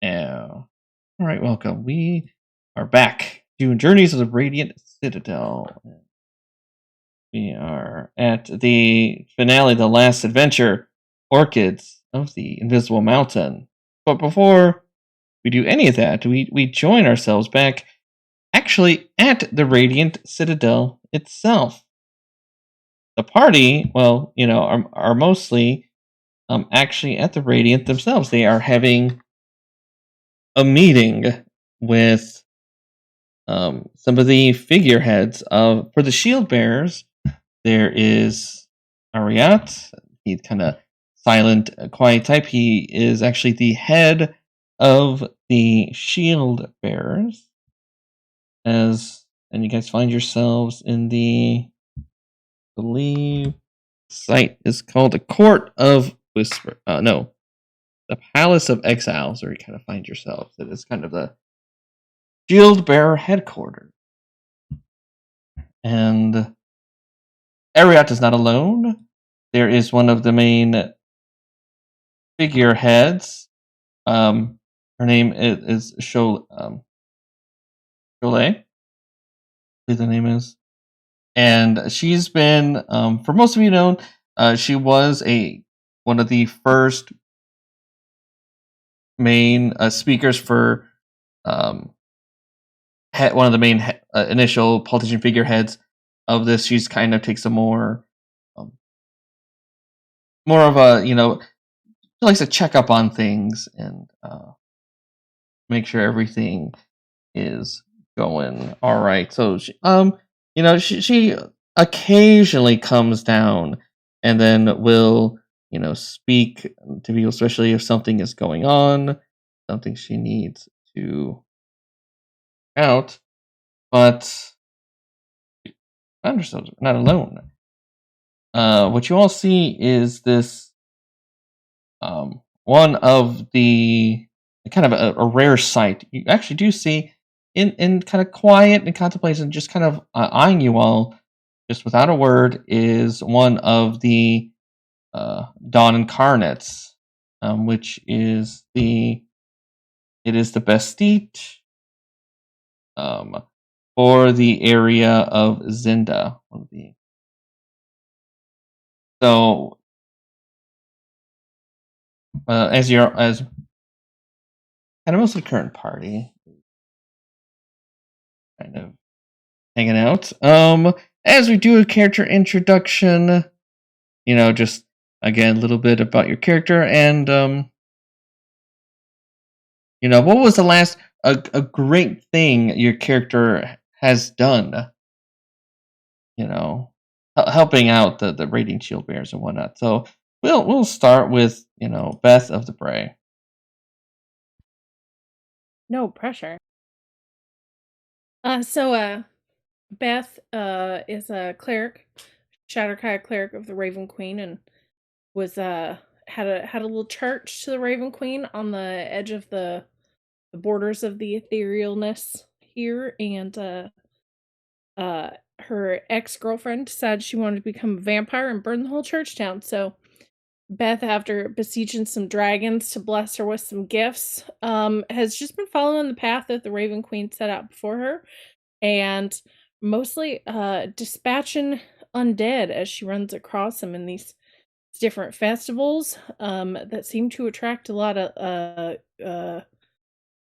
All right, welcome. We are back doing Journeys of the Radiant Citadel. We are at the finale, the last adventure, Orchids of the Invisible Mountain. But before we do any of that, we join ourselves back actually at the Radiant Citadel itself. The party, well, are mostly actually at the Radiant themselves. They are having a meeting with some of the figureheads of for the shield bearers. There is Ariat. He's kind of silent, quiet type. He is actually the head of the shield bearers. And you guys find yourselves in the, I believe, site is called the Court of Whisper. No, the Palace of Exiles, where you kind of find yourselves. It is kind of the shield bearer headquarters. And Ariat is not alone. There is one of the main figureheads. Her name is Cholet. I believe the name is. And she's been, for most of you know, she was one of the first main speakers for one of the main initial politician figureheads of this. She's kind of takes a more of a, she likes to check up on things and make sure everything is going all right. So she occasionally comes down and then will speak to people, especially if something is going on, something she needs to out. But I understand not alone. What you all see is this one of the kind of a rare sight. You actually do see in kind of quiet and contemplation, just kind of eyeing you all, just without a word, is one of the Dawn Incarnates, which is the Bestit for the area of Zinda. So as kind of most of the current party kind of hanging out. As we do a character introduction, just again a little bit about your character and what was the last a great thing your character has done, helping out the Radiant Shield Bears and whatnot. So we'll start with Beth of the Bray. No pressure. So Beth is a cleric, Shadarkai cleric of the Raven Queen, and was had a little church to the Raven Queen on the edge of the borders of the etherealness here, and her ex-girlfriend decided she wanted to become a vampire and burn the whole church down. So Beth, after besieging some dragons to bless her with some gifts, has just been following the path that the Raven Queen set out before her, and mostly dispatching undead as she runs across them in these different festivals that seem to attract a lot of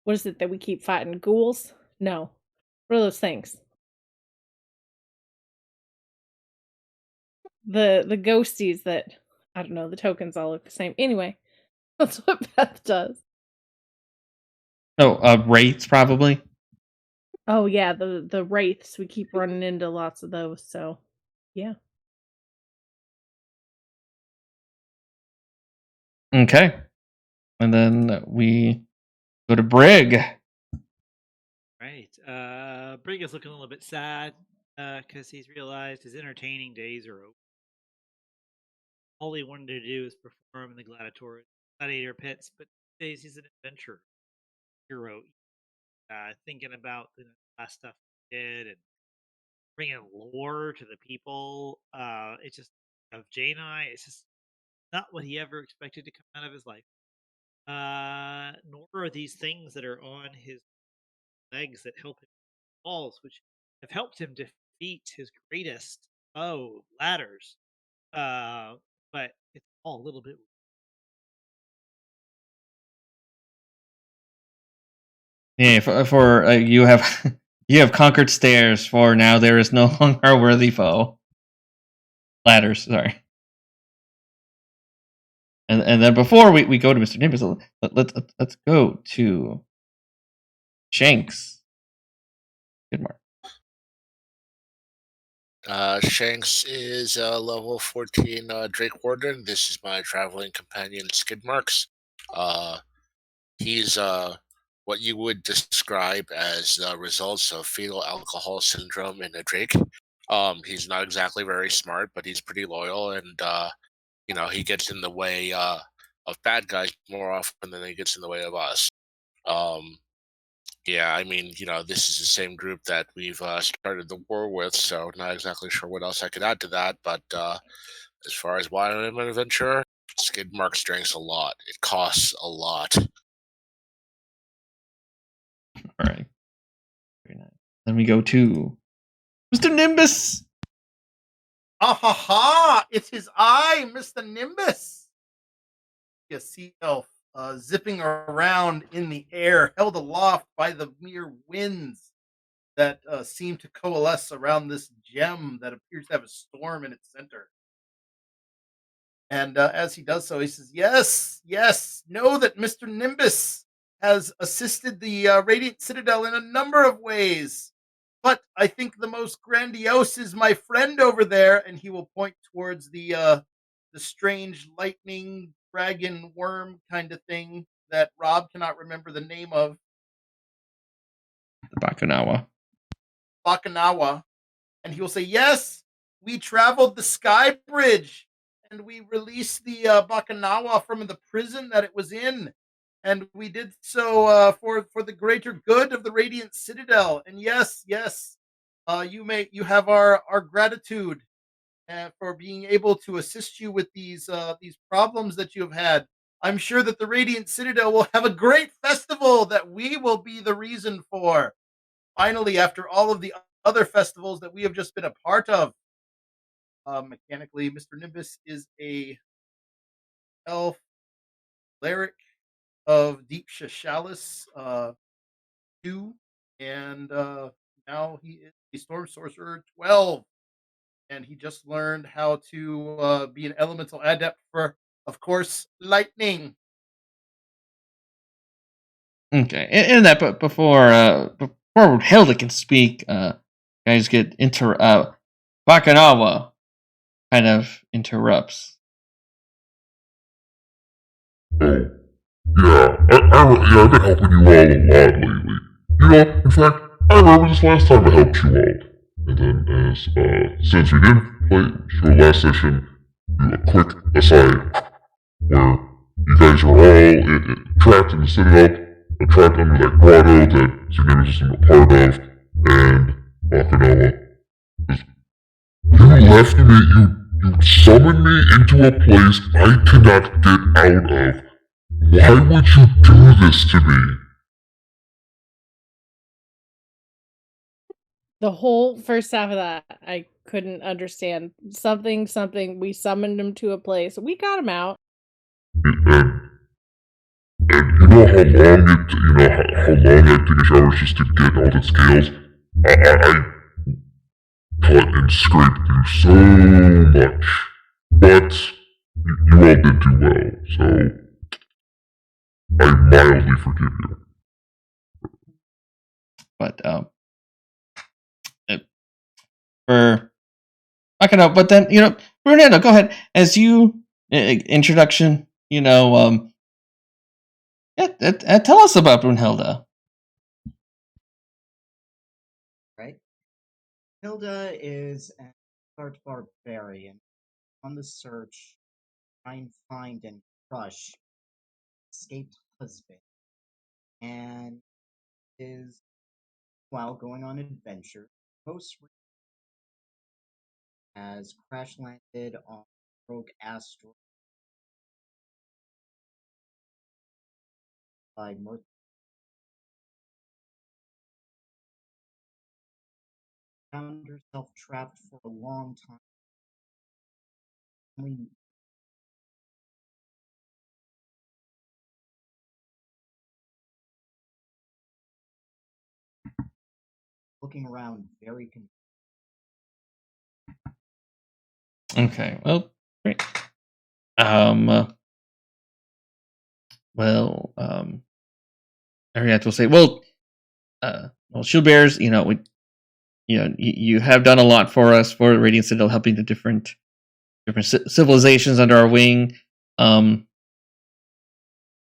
what is it that we keep fighting? Ghouls? No. What are those things? The ghosties that, I don't know, the tokens all look the same. Anyway, that's what Beth does. Oh, wraiths probably. Oh yeah, the wraiths. We keep running into lots of those, so yeah. Okay. And then we go to Brig. Right. Brig is looking a little bit sad because he's realized his entertaining days are over. All he wanted to do is perform in the gladiator pits, but these days he's an adventurer, hero, thinking about the last stuff he did and bringing lore to the people. It's just of Jaina. It's just not what he ever expected to come out of his life. nor are these things that are on his legs that help him walls, which have helped him defeat his greatest foe, ladders. But it's all a little bit. Yeah, for you have you have conquered stairs. For now, there is no longer a worthy foe. Ladders, sorry. And then before we go to Mr. Nimbus, let's go to Shankz. Skidmarkz. Shankz is level 14 Drakewarden. This is my traveling companion, Skidmarkz. He's what you would describe as the results of fetal alcohol syndrome in a Drake. He's not exactly very smart, but he's pretty loyal, and he gets in the way of bad guys more often than he gets in the way of us. Yeah, I mean, this is the same group that we've started the war with, so not exactly sure what else I could add to that. But as far as why I'm an adventurer, Skidmarkz drinks a lot. It costs a lot. All right. Very nice. Then we go to Mr. Nimbus. Ah ha ha! It is I, Mr. Nimbus. A sea elf zipping around in the air, held aloft by the mere winds that seem to coalesce around this gem that appears to have a storm in its center. And as he does so, he says, "Yes, yes, know that Mr. Nimbus has assisted the Radiant Citadel in a number of ways. But I think the most grandiose is my friend over there," and he will point towards the strange lightning dragon worm kind of thing that Rob cannot remember the name of. The Bakunawa. Bakanawa. And he will say, "Yes, we traveled the sky bridge and we released the Bakanawa from the prison that it was in. And we did so for the greater good of the Radiant Citadel. And yes, yes, you have our gratitude for being able to assist you with these problems that you have had. I'm sure that the Radiant Citadel will have a great festival that we will be the reason for. Finally, after all of the other festivals that we have just been a part of." Mechanically, Mr. Nimbus is a elf cleric of Deep Shashalis 2, and now he is a Storm Sorcerer 12, and he just learned how to be an elemental adept for, of course, lightning. Okay, and that, but before Hilda can speak, guys get Bakanawa kind of interrupts. Oh, yeah, I've been helping you all a lot lately. In fact, I remember this last time I helped you all. And then, since we didn't play your last session, do a quick aside, where you guys are all trapped in the Citadel, trapped under that grotto that Nimbus isn't a part of, and Bakanawa. You left me, you summoned me into a place I cannot get out of. Why would you do this to me? The whole first half of that, I couldn't understand. Something, we summoned him to a place. We got him out. And you know how long how long I take a shower just to get all the scales? I cut and scraped through so much. But you all did too well, so I mildly forgive you. But for Bakanawa, but then Brunilda, go ahead as you introduction. Tell us about Brunilda. Right? Hilda is an art barbarian on the search, try and find and crush escaped husband, and is, while going on adventure, most has crash landed on rogue asteroid by Mirth. Found herself trapped for a long time. Only looking around very confused. Okay, well, great. Ariat will say, well, Shield Bearers, you have done a lot for us for Radiant Citadel, helping the different civilizations under our wing.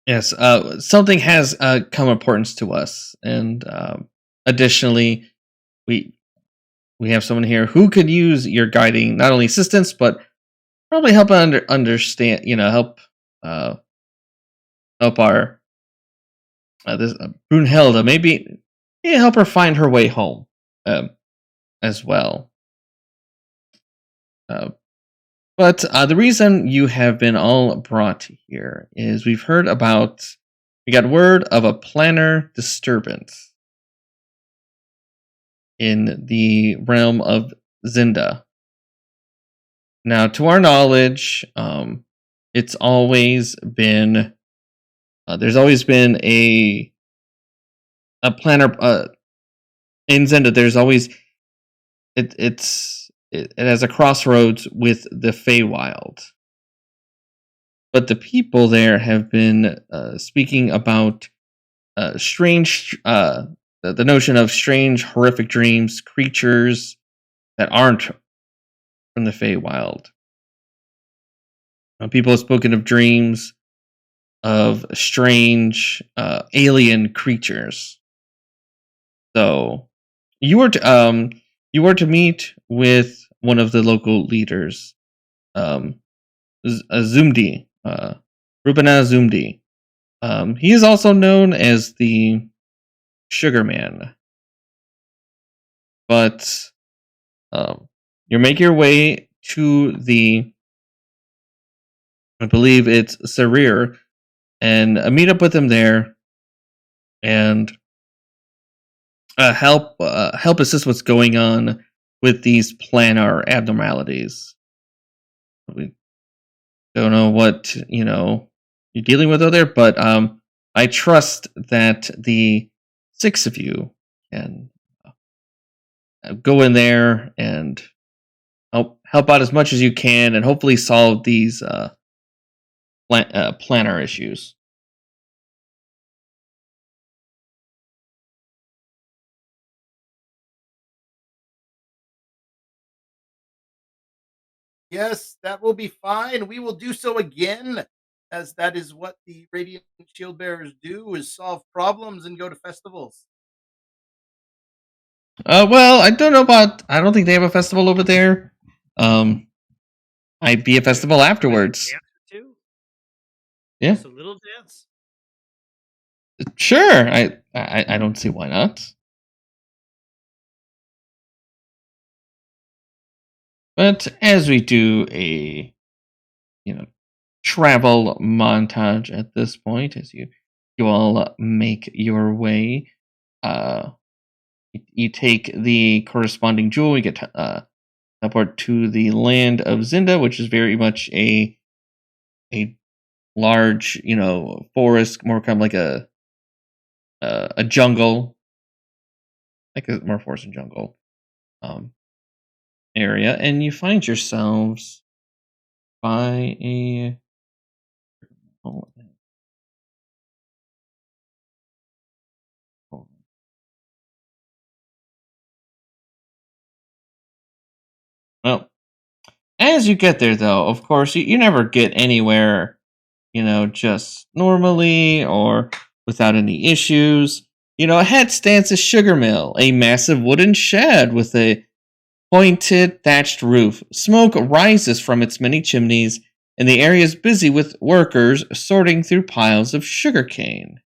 Yes, something has come importance to us, and additionally, we have someone here who could use your guiding, not only assistance, but probably help understand. Help our this Brunilda, maybe help her find her way home, as well. But the reason you have been all brought here is we got word of a planar disturbance in the realm of Zinda. Now, to our knowledge, it's always been there's always been a planar in Zinda. There's always it has a crossroads with the Feywild. But the people there have been speaking about strange, the notion of strange, horrific dreams, creatures that aren't from the Feywild. People have spoken of dreams of strange, alien creatures. So you were to meet with one of the local leaders, Zumdi, Rubina Zumdi. He is also known as the Sugar Man. But you make your way to I believe it's Sarir, and meet up with him there, and help assist what's going on with these planar abnormalities. We don't know what you're dealing with over there, but I trust that the 6 of you can go in there and help out as much as you can, and hopefully solve these planar issues. Yes, that will be fine. We will do so again, as that is what the Radiant Shield Bearers do, is solve problems and go to festivals. Well, I don't think they have a festival over there. Might be a festival afterwards. Dance too? Yeah, Just a little dance. sure. I don't see why not. But as we do a travel montage at this point, as you all make your way, you take the corresponding jewel. You get teleport to the land of Zinda, which is very much a large, forest, more kind of like a jungle, like a more forest and jungle area, and you find yourselves by a well, as you get there, though, of course, you never get anywhere, just normally or without any issues. Ahead stands a sugar mill, a massive wooden shed with a pointed thatched roof. Smoke rises from its many chimneys, and the area is busy with workers sorting through piles of sugarcane.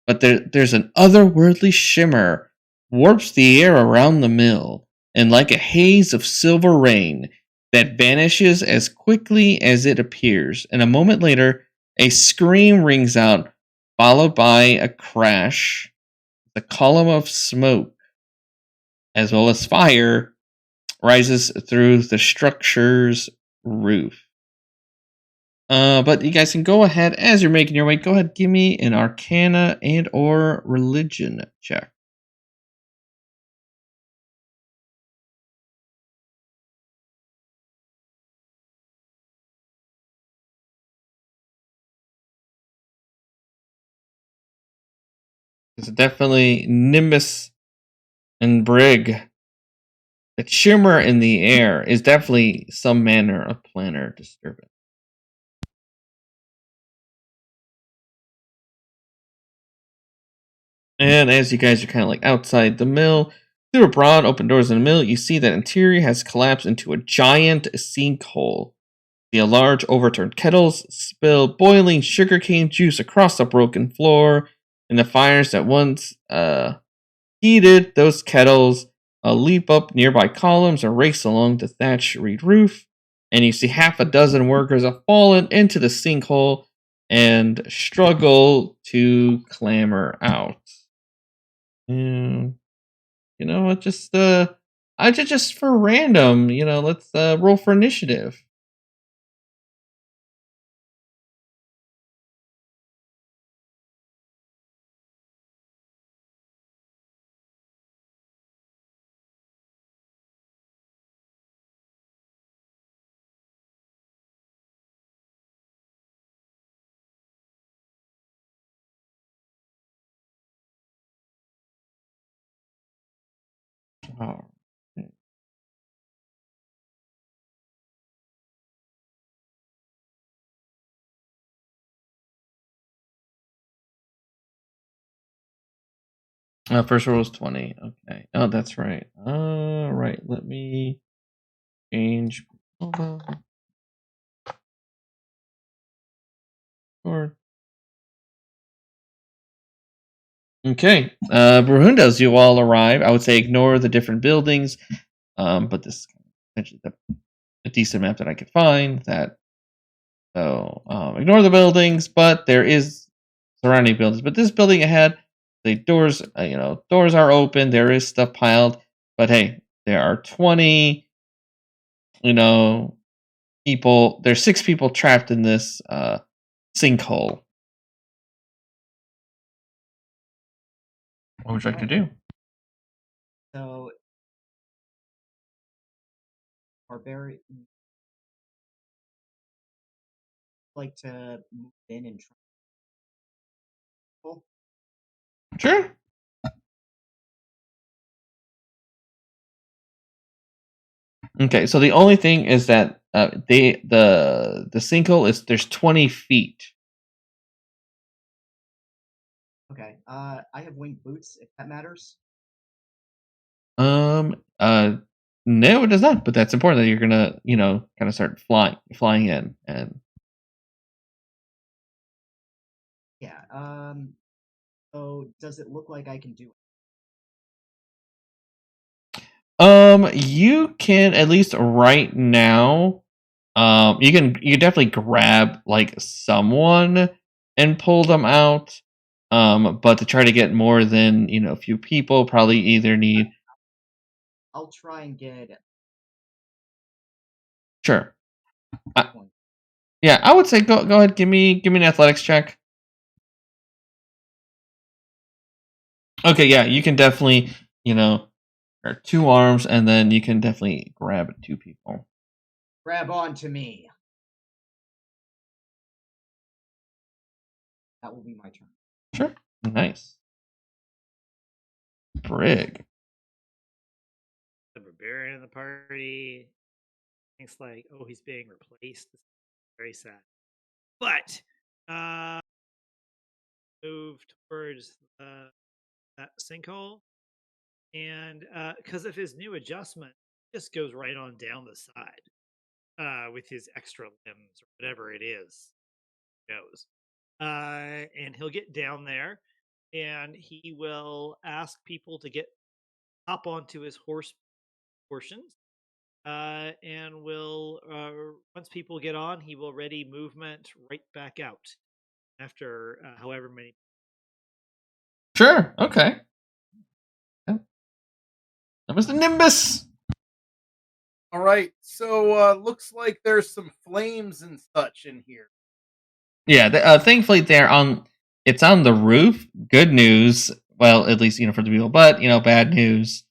But there's an otherworldly shimmer warps the air around the mill, and like a haze of silver rain that vanishes as quickly as it appears, and a moment later, a scream rings out followed by a crash. The column of smoke, as well as fire, rises through the structure's roof. But you guys can go ahead, as you're making your way, go ahead, give me an Arcana and or Religion check. It's definitely Nimbus and Brig. The shimmer in the air is definitely some manner of planar disturbance. And as you guys are kind of like outside the mill, through a broad open doors in the mill, you see that interior has collapsed into a giant sinkhole. The large overturned kettles spill boiling sugarcane juice across the broken floor, and the fires that once heated those kettles leap up nearby columns and race along the thatched reed roof. And you see half a dozen workers have fallen into the sinkhole and struggle to clamber out. And you know what? I just for random. Let's roll for initiative. All right. First roll was 20. Okay. Oh, that's right. All right. Let me change. Okay. Brunilda, as you all arrive, I would say ignore the different buildings. But this is essentially a decent map that I could find. So ignore the buildings, but there is surrounding buildings. But this building ahead, the doors, doors are open. There is stuff piled, but hey, there are 20, people. There's 6 people trapped in this sinkhole. What would you like to do? So, Barbarian like to move in and try. Sure. Okay, so the only thing is that the sinkhole is there's 20 feet. Okay. I have winged boots, if that matters. No, it does not. But that's important that you're gonna, kind of start flying in, and Yeah. So does it look like I can do it? You can at least right now, you definitely grab like someone and pull them out. But to try to get more than a few people, probably either need. I'll try and get Sure. one. Yeah, I would say go ahead. Give me an athletics check. Okay, yeah, you can definitely, or 2 arms, and then you can definitely grab 2 people. Grab on to me. That will be my turn. Sure. Nice. Brig. The barbarian in the party thinks like, oh, he's being replaced. This is very sad. But move towards that sinkhole, and because of his new adjustment, he just goes right on down the side with his extra limbs or whatever it is. He goes, and he'll get down there, and he will ask people to hop onto his horse portions. And will once people get on, he will ready movement right back out after however many Sure. Okay. Yeah. That was the Nimbus. All right. So looks like there's some flames and such in here. Yeah. Thankfully, it's on the roof. Good news. Well, at least for the people. But bad news.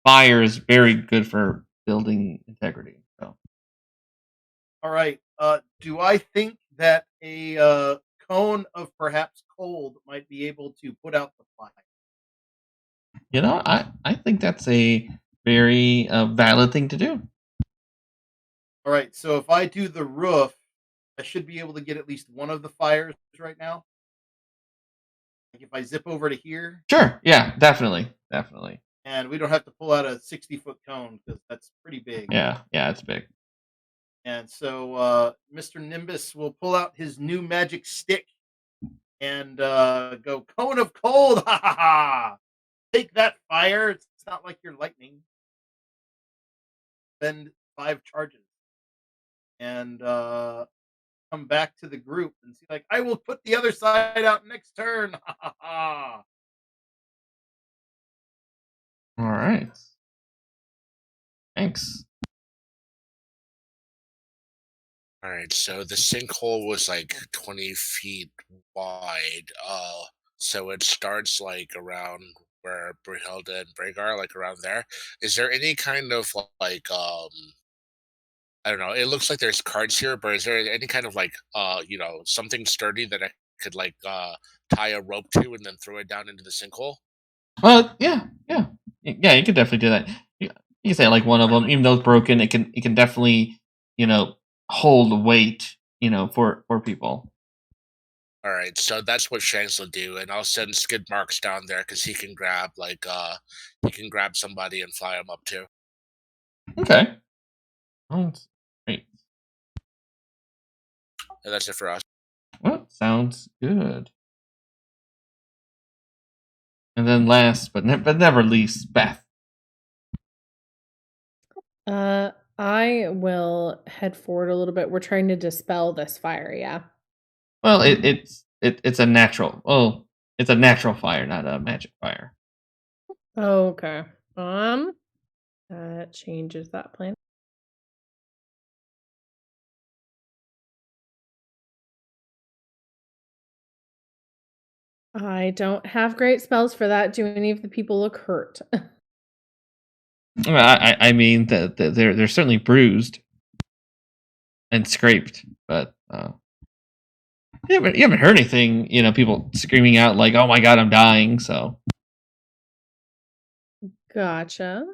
Fire is very good for building integrity. So. All right. Do I think that a cone of perhaps cold might be able to put out the fire? I think that's a very valid thing to do. All right. So if I do the roof, I should be able to get at least one of the fires right now. Like if I zip over to here. Sure. Yeah. Definitely. And we don't have to pull out a 60-foot cone because that's pretty big. Yeah. It's big. And so Mr. Nimbus will pull out his new magic stick and go, cone of cold, ha ha ha! Take that, fire. It's not like you're lightning. Spend 5 charges. And come back to the group and see, like, I will put the other side out next turn. Ha ha ha! All right. Thanks. All right, so the sinkhole was like 20 feet wide. So it starts like around where Brunilda and Bray are, like around there. Is there any kind of like I don't know, it looks like there's cards here, but is there any kind of like something sturdy that I could like tie a rope to and then throw it down into the sinkhole? Yeah. You could definitely do that. You can say like one of them, even though it's broken, it can definitely hold weight for people. All right, so that's what Shankz will do, and I'll send Skidmarkz down there because he can grab somebody and fly him up too. Okay. Sounds great. And that's it for us. Well, sounds good. And then last but never least, Beth. I will head forward a little bit. We're trying to dispel this fire, yeah. Well, it's a natural. Well, it's a natural fire, not a magic fire. Okay. That changes that plan. I don't have great spells for that. Do any of the people look hurt? I mean, they're certainly bruised and scraped, but you haven't heard anything. People screaming out like, "Oh my god, I'm dying!" So, Gotcha.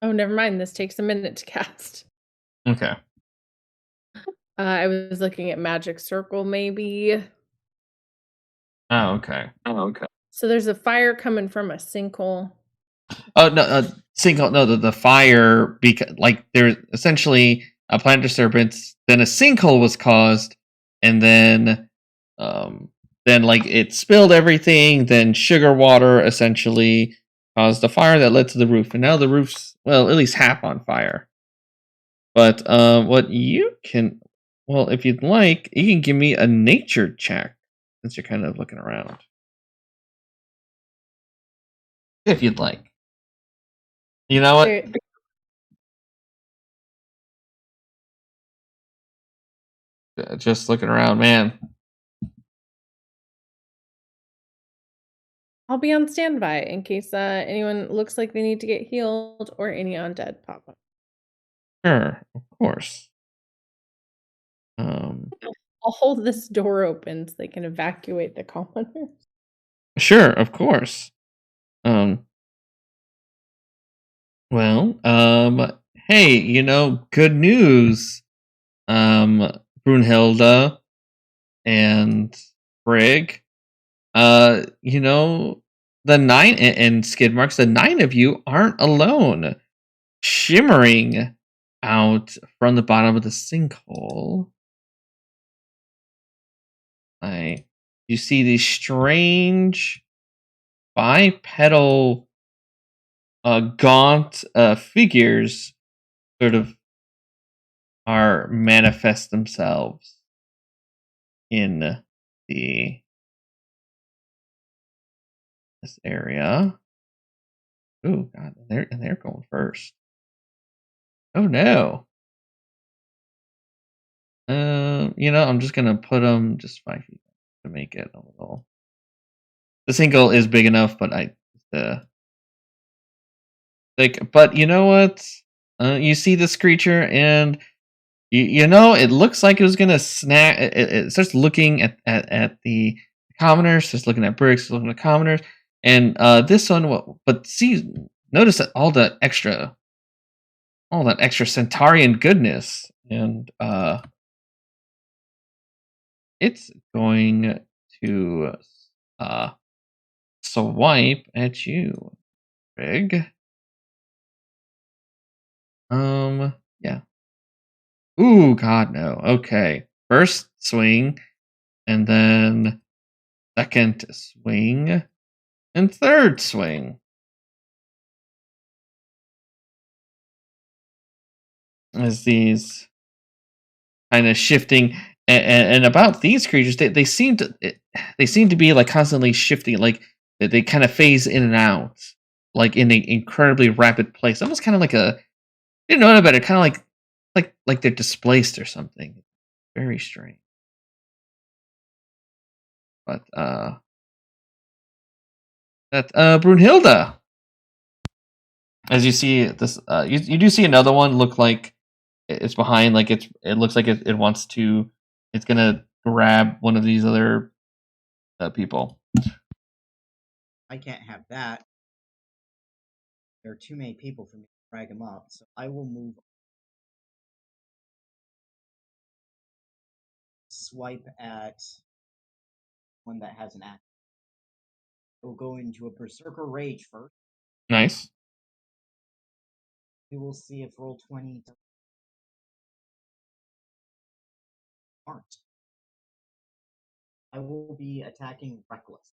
Oh, never mind. This takes a minute to cast. Okay. I was looking at Magic Circle, maybe. Oh, okay. So there's a fire coming from a sinkhole. Oh no, sinkhole. No, the fire because there's essentially a planet disturbance. Then a sinkhole was caused, and then it spilled everything. Then sugar water essentially caused a fire that led to the roof, and now the roof's at least half on fire. But what you can, if you'd like, you can give me a nature check since you're kind of looking around. If you'd like. You know what? Just looking around, man. I'll be on standby in case anyone looks like they need to get healed or any undead pop up. Sure, of course. I'll hold this door open so they can evacuate the commoners. Sure, of course. Hey, good news. Brunilda and Brig. The 9 and Skidmarkz, the 9 of you aren't alone. Shimmering out from the bottom of the sinkhole. You see these strange bipedal gaunt figures sort of manifest themselves in this area. Oh god, and they're going first. Oh no. I'm just gonna put them just 5 feet to make it a little. The single is big enough, but but you know what? You see this creature, and it looks like it was gonna snap. It starts looking at the commoners, starts looking at bricks, looking at commoners, and this one. But notice that all that extra Centaurian goodness, and it's going to swipe at you, Rig. Yeah. Ooh, God, no. Okay. First swing, and then second swing, and third swing. As these kind of shifting, and about these creatures, they seem to be like constantly shifting, like they kind of phase in and out, like in an incredibly rapid pace, almost kind of like you know better, kind of like they're displaced or something. Very strange. But Brunilda. As you see this, you do see another one look like it's behind, like it looks like it wants to, it's gonna grab one of these other people. I can't have that. There are too many people for me to drag him up, so I will move. Swipe at one that has an act. We'll go into a Berserker Rage first. Nice. We will see if roll 20 aren't. I will be attacking Reckless.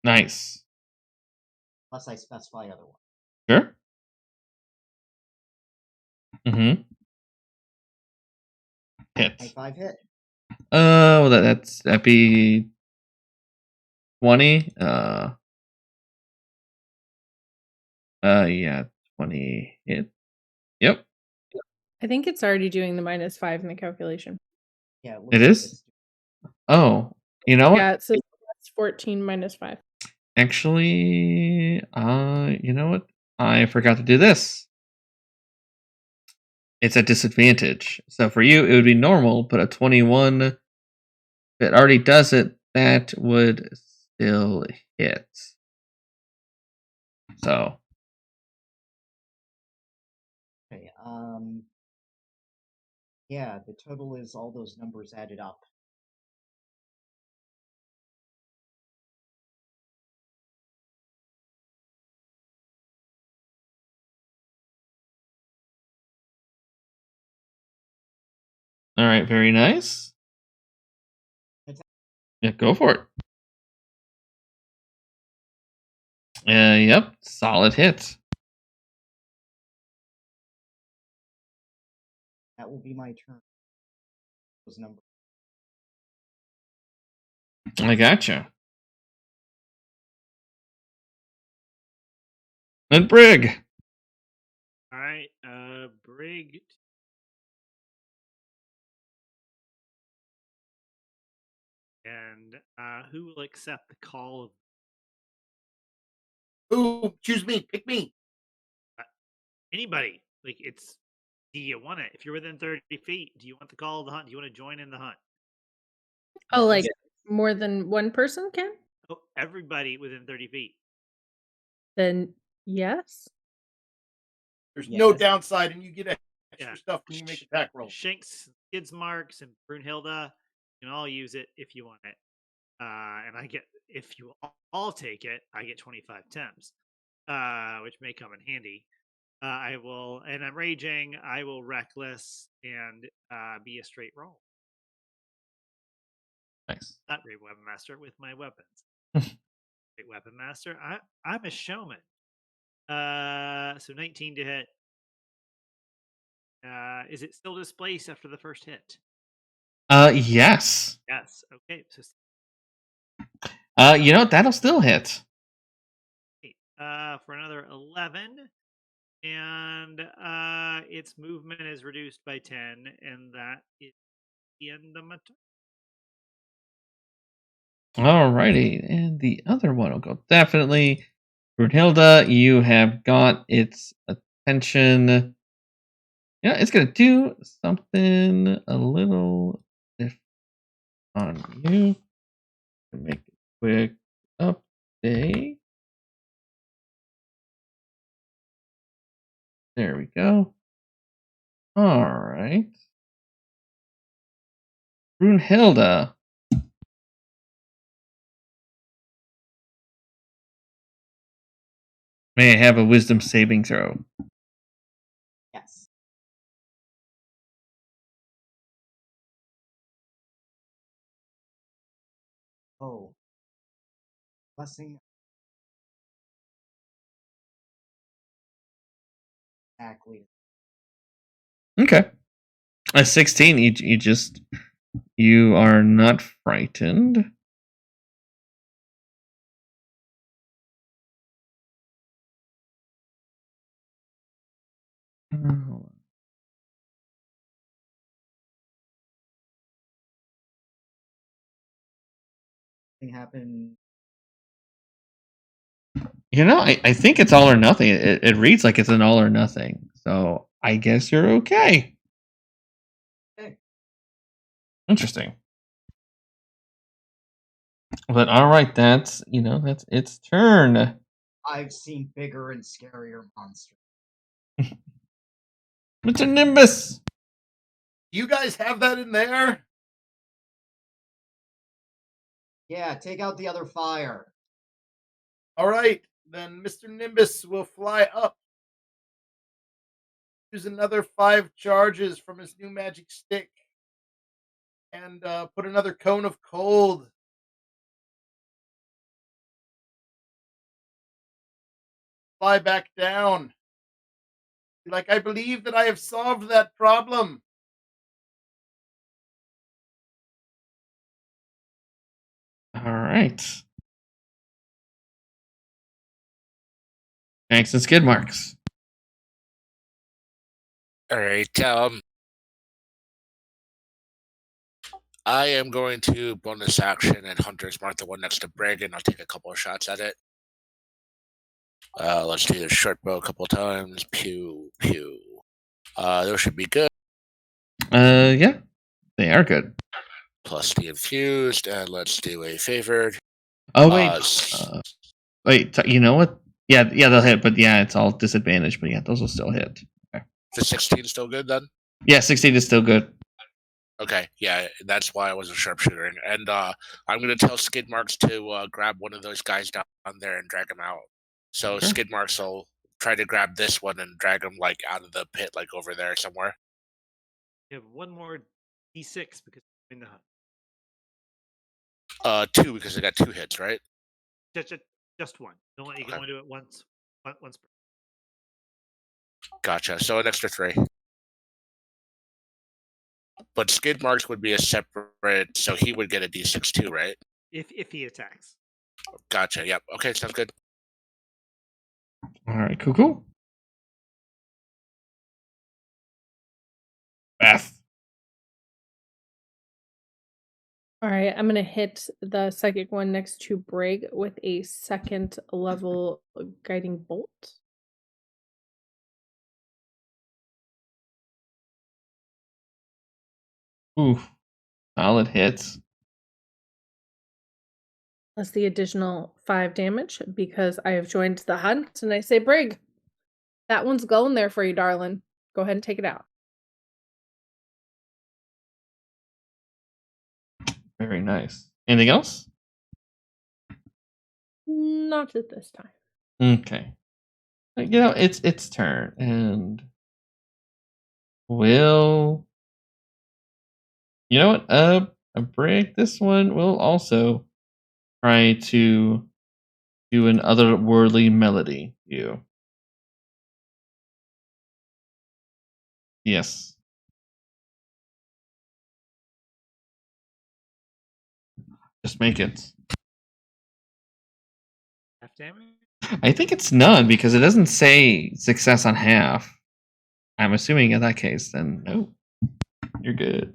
Nice. Unless I specify otherwise. Sure. Mm-hmm. Hit. 25 hit. Well, that'd be 20. Yeah, 20 hit. Yep. I think it's already doing the -5 in the calculation. Yeah, It is? Oh, you know what? Yeah, it says it's 14 -5. Actually, you know what? I forgot to do this. It's a disadvantage. So for you, it would be normal, but a 21, if it already does it, that would still hit. So. Okay, yeah, the total is all those numbers added up. All right, very nice. Yeah, go for it. Yep, solid hit. That will be my turn. Those numbers. I gotcha. And Brig. All right, Brig. And who will accept the call of Ooh, choose me. Pick me. anybody? Like, it's, do you want it? If you're within 30 feet, do you want the call of the hunt? Do you want to join in the hunt? Oh, like more than one person can? Oh, everybody within 30 feet. Then yes. There's no Yes. downside, and you get extra Yeah. stuff when you make attack rolls. Shankz, Skidmarkz, and Brunilda can all use it if you want it. And I get, if you all take it, I get 25 temps, which may come in handy. I will, and I'm raging. I will reckless and be a straight roll. Nice. Not great weapon master with my weapons. Great weapon master. I'm a showman. So 19 to hit. Is it still displaced after the first hit? Yes. Yes. Okay. So That'll still hit. for another 11, and its movement is reduced by 10, and that is the end of my turn. Alrighty, and the other one will go definitely. Brunilda, you have got its attention. Yeah, it's gonna do something a little different on you. Make a quick update. There we go. Alright. Brunilda. May I have a wisdom saving throw? Yes. Oh. Blessing. Exactly. Okay. A 16, you are not frightened. Oh. Thing happened. I think it's all or nothing. It reads like it's an all or nothing. So I guess you're okay. Okay. Interesting. But all right, that's its turn. I've seen bigger and scarier monsters. Mr. Nimbus. You guys have that in there? Yeah, take out the other fire. All right, then Mr. Nimbus will fly up. Use another 5 charges from his new magic stick. And put another cone of cold. Fly back down. Like, I believe that I have solved that problem. All right. Thanks and Skidmarkz. All right. I am going to bonus action and Hunter's Mark, the one next to Brygaeon. I'll take a couple of shots at it. Let's do the short bow a couple of times. Pew, pew. Those should be good. Yeah, they are good. Plus the infused, and let's do a favored. Oh wait. You know what? Yeah, they'll hit, but yeah, it's all disadvantage. But yeah, those will still hit. Okay. The 16 still good then? Yeah, 16 is still good. Okay, yeah, that's why I was a sharpshooter. And I'm going to tell Skidmarkz to grab one of those guys down there and drag him out. So Sure. Skidmarkz will try to grab this one and drag him like out of the pit, like over there somewhere. You have one more d6 because you're in the hunt. 2 because I got 2 hits, right? Just one. Don't let you go into it once. Once. Gotcha. So an extra 3. But Skidmarkz would be a separate, so he would get a d6 too, right? If he attacks. Gotcha. Yep. Okay, sounds good. All right, cool. Beth. All right, I'm gonna hit the psychic one next to Brig with a 2nd level guiding bolt. Ooh, solid hits. Plus the additional 5 damage because I have joined the hunt, and I say, Brig, that one's going there for you, darling. Go ahead and take it out. Very nice. Anything else? Not at this time. Okay. It's its turn, and will a break. This one will also try to do an otherworldly melody. You. Yes. Just make it. Half damage? I think it's none because it doesn't say success on half. I'm assuming in that case, then no. You're good.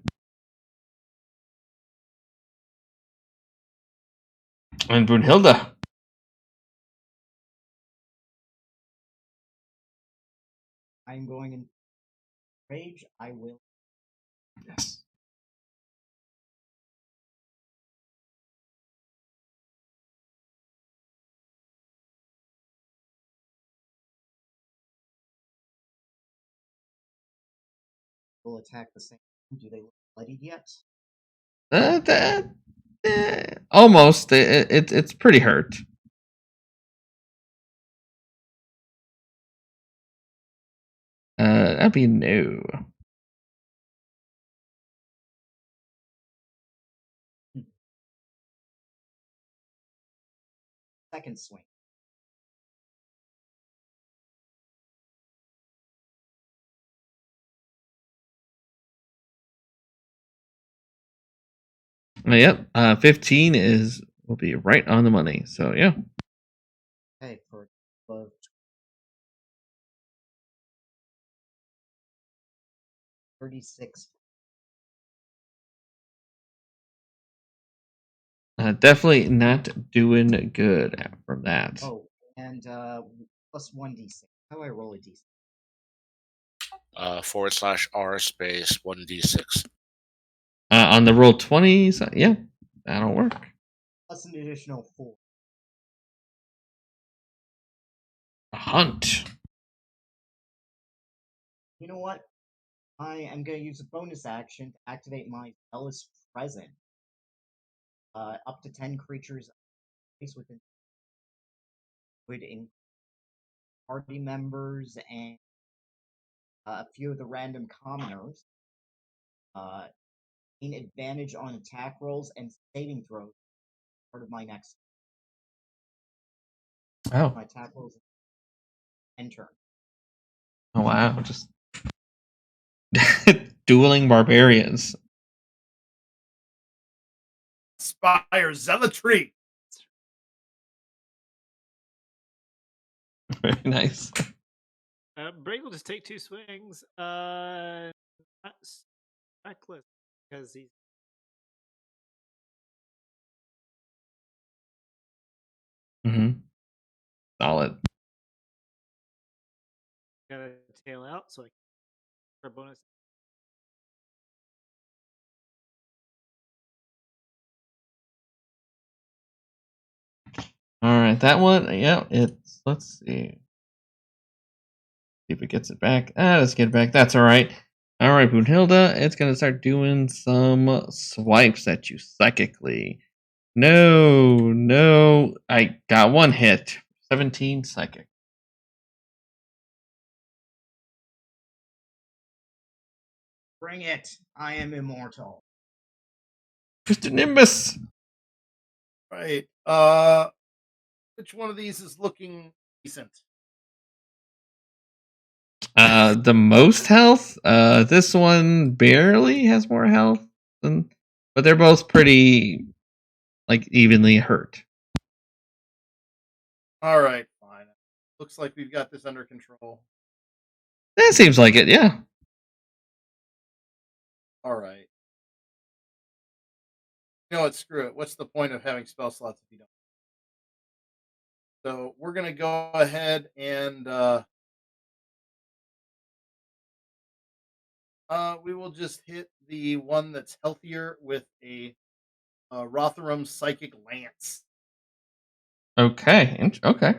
And Brunilda. I'm going in rage. I will. Yes. Will attack the same. Do they look bloodied yet? Almost. It's pretty hurt. That'd be no. Second swing. Yep. 15 will be right on the money. So yeah. Okay, for above 36. Definitely not doing good from that. Oh, and plus 1d6. How do I roll a d6? /R space 1d6. On the roll 20s, yeah, that'll work. Plus an additional 4. A hunt. You know what? I am going to use a bonus action to activate my Zealot's Present. Up to 10 creatures within include party members and a few of the random commoners. Gain advantage on attack rolls and saving throws. Part of my next. Oh. My attack rolls and turn. Oh wow! Just dueling barbarians. Inspire zealotry. Very nice. Bray will just take 2 swings. That's reckless because he's. Solid. Got a tail out, so I can for a bonus. All right, that one. Yeah, it's. Let's see. See if it gets it back. Let's get it back. That's all right. All right, Brunilda. It's gonna start doing some swipes at you psychically. No. I got one hit. 17 psychic. Bring it! I am immortal. Mr. Nimbus. Right. Which one of these is looking decent? The most health. This one barely has more health than, but they're both pretty, like, evenly hurt. All right, fine. Looks like we've got this under control. That seems like it. Yeah. All right. You know what? Screw it. What's the point of having spell slots if you don't? So we're gonna go ahead and we will just hit the one that's healthier with a Rotherham Psychic Lance. Okay. Okay.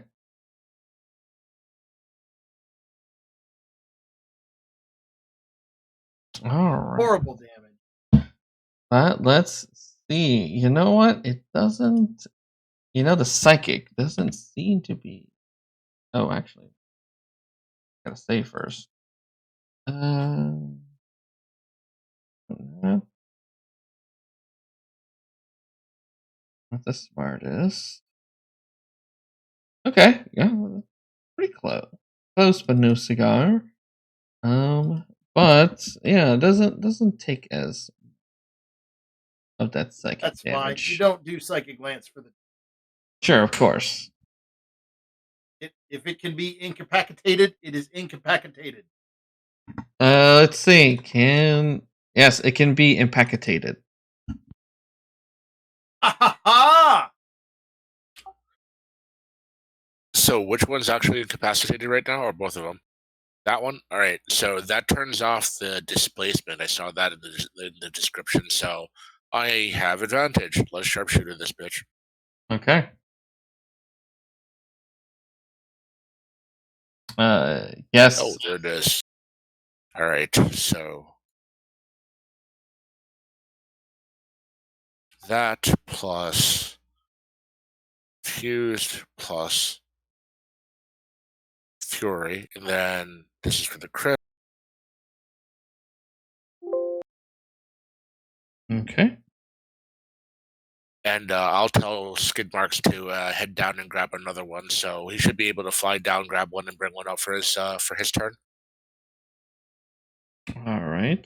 All right. Horrible damage. Let's see. You know what? It doesn't. You know, the psychic doesn't seem to be. Oh, actually, gotta save first. Not the smartest. Okay, yeah, pretty close. Close, but no cigar. But yeah, it doesn't take as. of that psychic That's damage. fine. You don't do Psychic Lance for the. Sure, of course. If it can be incapacitated, it is incapacitated. Let's see. Yes, it can be incapacitated. Ha ha ha! So which one's actually incapacitated right now, or both of them? That one? All right. So that turns off the displacement. I saw that in the description. So I have advantage. Let's sharpshooter this bitch. Okay. Yes. Oh, there it is. All right. So that plus fused plus fury, and then this is for the crit. Okay. And I'll tell Skidmarkz to head down and grab another one. So he should be able to fly down, grab one, and bring one up for his turn. All right.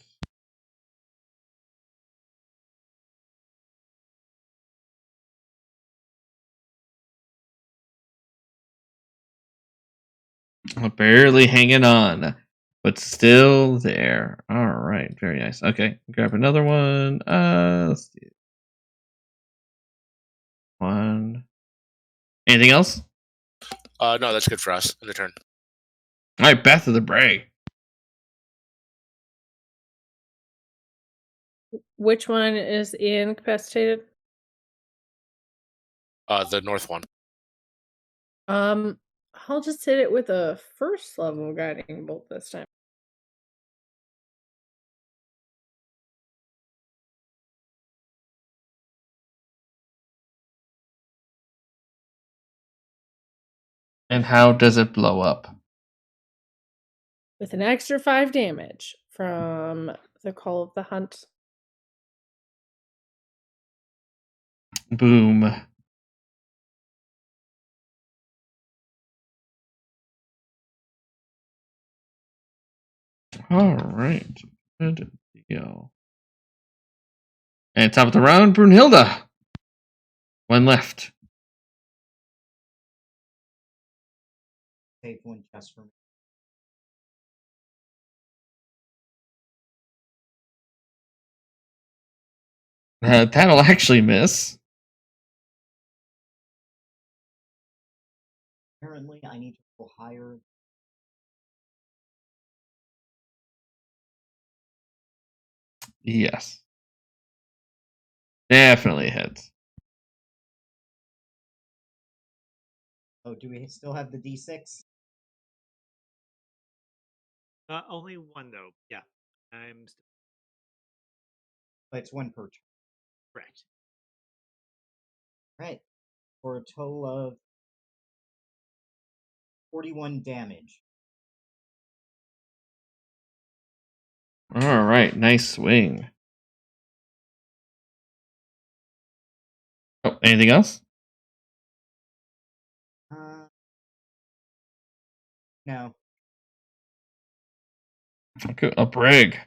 Barely hanging on, but still there. All right, very nice. Okay, grab another one. Let's see. One. Anything else? No, that's good for us in the turn. All right, Beth of the Bray. Which one is incapacitated? The north one. I'll just hit it with a first level guiding bolt this time. And how does it blow up? With an extra 5 damage from the Call of the Hunt. Boom. All right. Good deal. And top of the round, Brunilda. One left. Save one chest for me. That'll actually miss. Apparently, I need to go higher. Yes. Definitely hits. Oh, do we still have the D6? Only one though. Yeah, I'm still But it's one per turn. correct. Right. For a total of 41 damage. All right. Nice swing. Oh, anything else? No. Okay, a Brig.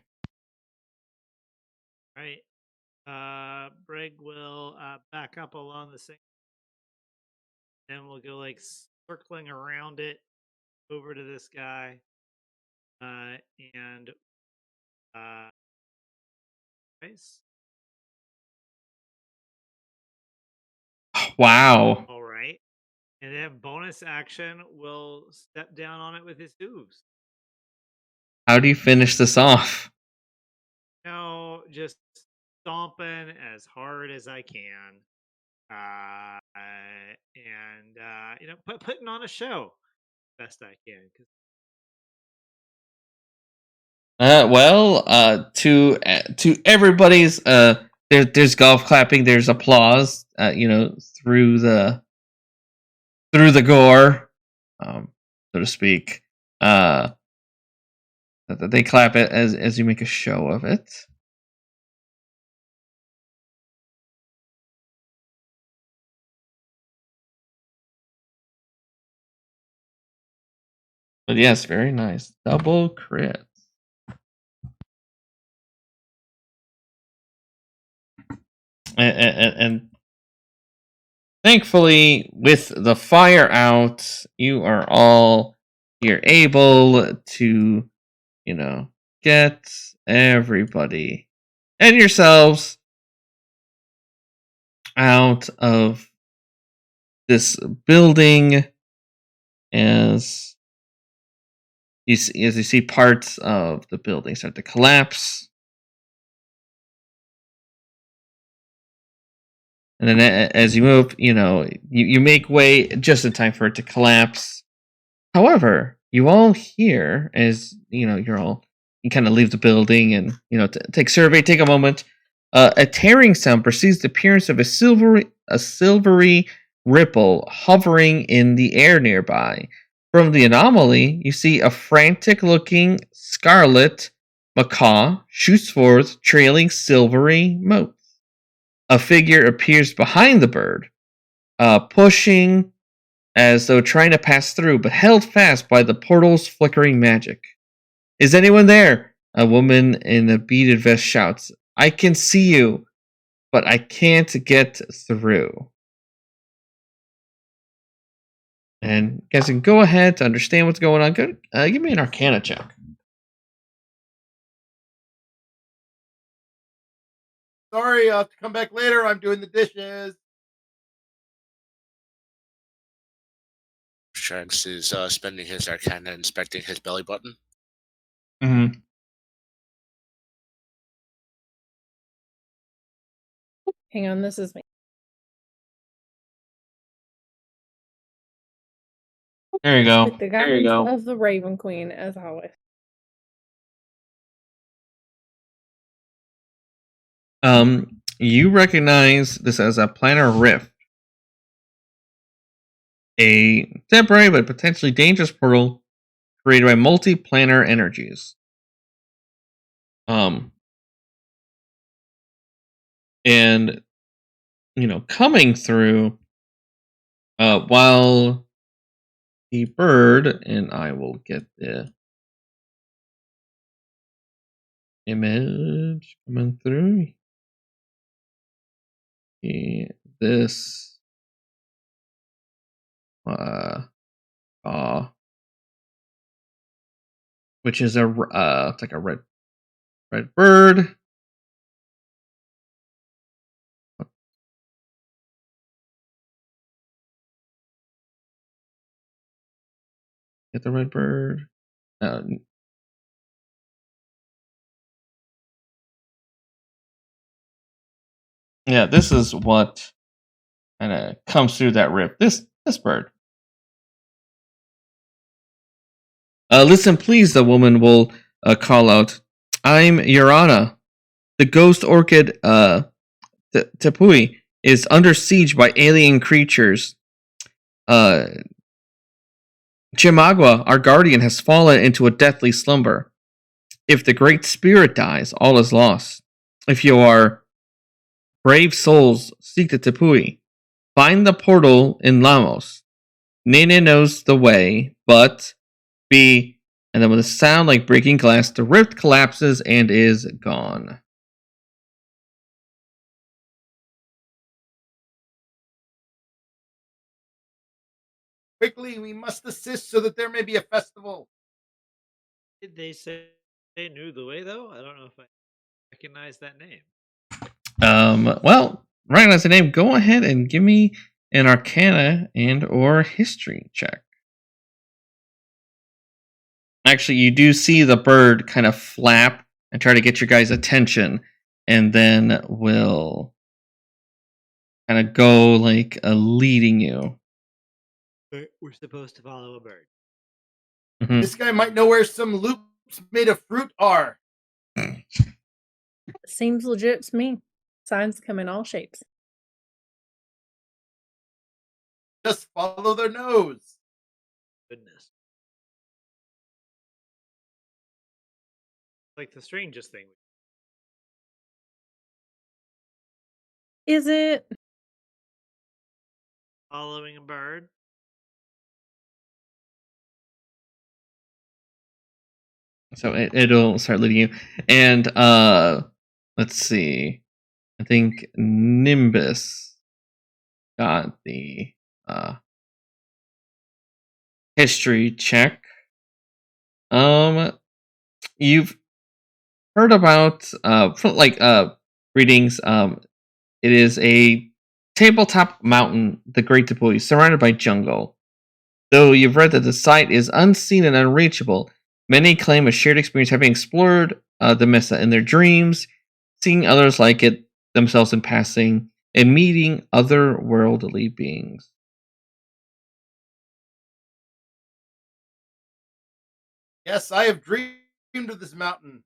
Right. Brig will back up along the same. Then we'll go like circling around it over to this guy. And nice. Wow. All right. And then bonus action will step down on it with his hooves. How do you finish this off? No, just stomping as hard as I can. And you know, putting on a show best I can. To everybody's there's golf clapping, there's applause, through the gore, so to speak. They clap it as you make a show of it. But yes, very nice. Double crit. and thankfully, with the fire out, you're able to, get everybody and yourselves out of this building as you see parts of the building start to collapse. And then as you move, you make way just in time for it to collapse. However, you all hear as, you kind of leave the building and, take a moment. A tearing sound precedes the appearance of a silvery ripple hovering in the air nearby. From the anomaly, you see a frantic-looking scarlet macaw shoots forth, trailing silvery motes. A figure appears behind the bird, pushing as though trying to pass through, but held fast by the portal's flickering magic. Is anyone there? A woman in a beaded vest shouts. I can see you, but I can't get through. And you guys can go ahead to understand what's going on. Give me an Arcana check. Sorry, I'll have to come back later. I'm doing the dishes. Shankz is spending his Arcana inspecting his belly button. Mm-hmm. Hang on, this is me. There you go. With the guidance of the Raven Queen, as always. You recognize this as a planar rift. A temporary but potentially dangerous portal created by multi-planar energies. And coming through while the bird, and I will get the image coming through. This which is it's like a red bird. Get the red bird. Yeah, this is what kind of comes through that rip. This bird. Listen, please, the woman will call out. I'm Urana. The ghost orchid Tepui is under siege by alien creatures. Chimagua, our guardian, has fallen into a deathly slumber. If the great spirit dies, all is lost. If you are brave souls, seek the Tepui. Find the portal in Lamos. Nene knows the way, but be... And then with a sound like breaking glass, the rift collapses and is gone. Quickly, we must assist so that there may be a festival. Did they say they knew the way, though? I don't know if I recognize that name. Well, recognize the name. Go ahead and give me an Arcana and or History check. Actually, you do see the bird kind of flap and try to get your guys' attention, and then will kind of go like leading you. We're supposed to follow a bird. Mm-hmm. This guy might know where some loops made of fruit are. Seems legit to me. Signs come in all shapes. Just follow their nose. Goodness. Like the strangest thing. Is it? Following a bird? So it'll start leading you. And let's see. I think Nimbus got the history check. You've heard about readings. It is a tabletop mountain, the Great Tabaxi, surrounded by jungle. Though you've read that the site is unseen and unreachable, many claim a shared experience having explored the Mesa in their dreams, seeing others like it themselves in passing, and meeting otherworldly beings. Yes, I have dreamed of this mountain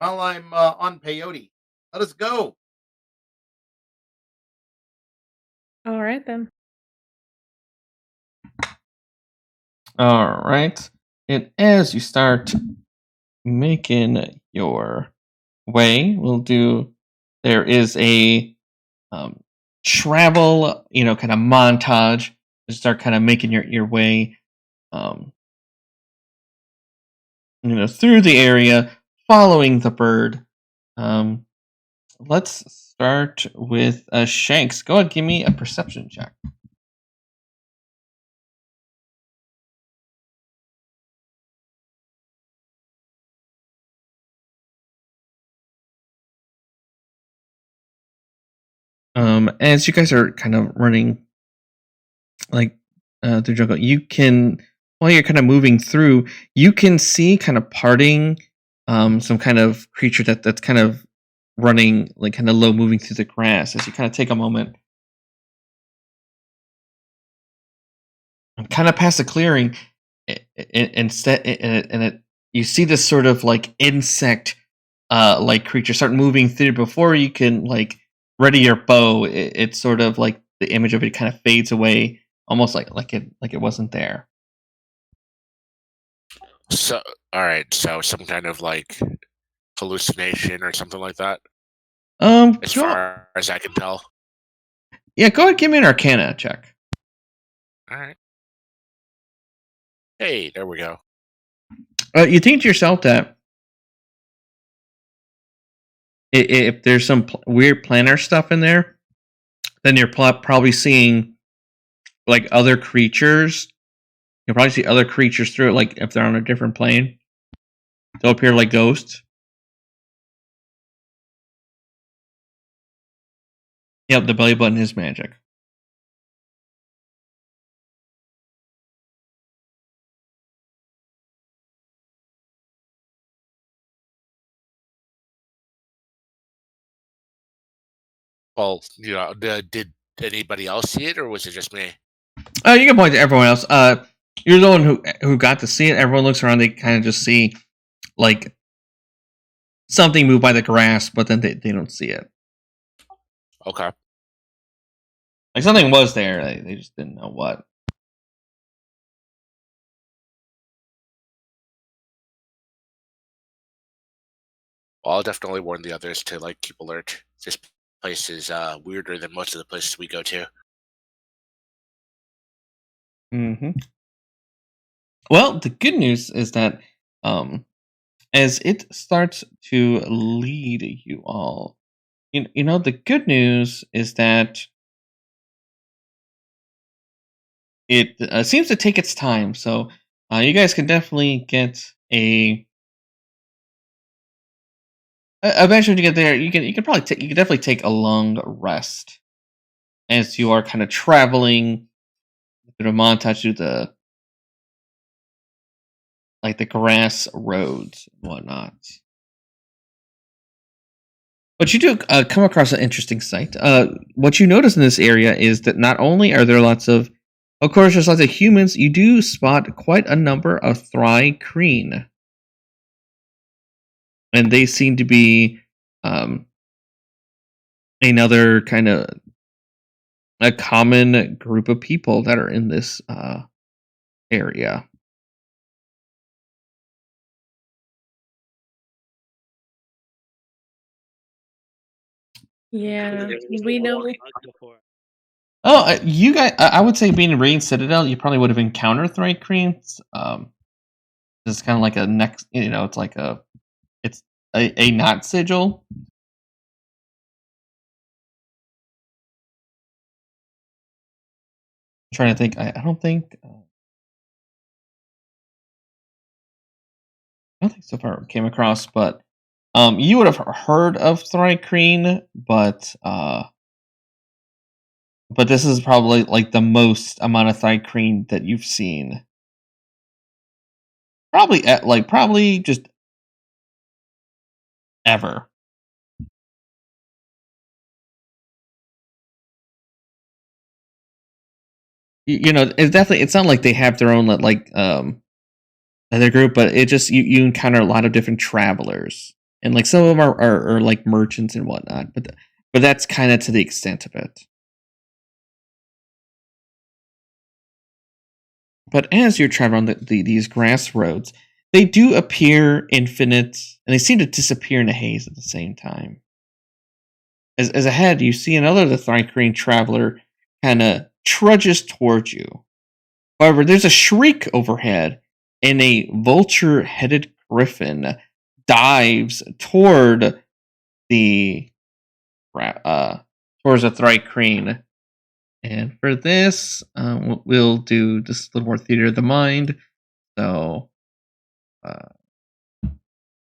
while I'm on Peyote. Let us go. All right then. All right. And as you start making your way, there is a travel, kind of montage. You start kind of making your way, through the area, following the bird. Let's start with Shankz. Go ahead, give me a perception check. As you guys are kind of running, through jungle, while you're kind of moving through, you can see kind of parting, some kind of creature that's kind of running, like kind of low, moving through the grass. As you kind of take a moment and kind of past the clearing, you see this sort of like insect, like creature start moving through before you can like ready your bow. It's sort of like the image of it kind of fades away, almost like it wasn't there. So, all right. So, some kind of like hallucination or something like that. As far as I can tell. Yeah, go ahead, give me an Arcana check. All right. Hey, there we go. You think to yourself that if there's some weird planner stuff in there, then you're probably seeing like other creatures. You'll probably see other creatures through it, like if they're on a different plane. They'll appear like ghosts. Yep, the belly button is magic. Well, did anybody else see it, or was it just me? You can point to everyone else. You're the one who got to see it. Everyone looks around. They kind of just see like something move by the grass, but then they don't see it. Okay. Like something was there. They just didn't know what. Well, I'll definitely warn the others to like keep alert. This place is weirder than most of the places we go to. Mm-hmm. Well, the good news is that as it starts to lead you all, the good news is that it seems to take its time. So you guys can definitely get eventually when you get there, you can definitely take a long rest as you are kind of traveling through the montage through the grass roads and whatnot. But you do come across an interesting sight. What you notice in this area is that not only are there of course, there's lots of humans, you do spot quite a number of Drake. And they seem to be another kind of a common group of people that are in this area. Yeah, we know. Oh, you guys! I would say being in Radiant Citadel, you probably would have encountered Drake. It's kind of like a next. It's like it's a knot sigil. trying to think. I don't think so far came across, but you would have heard of Thri-kreen, but this is probably like the most amount of Thri-kreen that you've seen. Probably just ever. You know, it's not like they have their own like other group, but it just you encounter a lot of different travelers, and like some of them are like merchants and whatnot, but that's kind of to the extent of it. But as you're traveling on these grass roads, they do appear infinite, and they seem to disappear in the haze at the same time. As ahead, you see another of the Thri-kreen traveler kind of trudges towards you. However, there's a shriek overhead, and a vulture-headed griffin dives toward the towards a Thri-kreen. And for this, we'll do just a little more theater of the mind. So,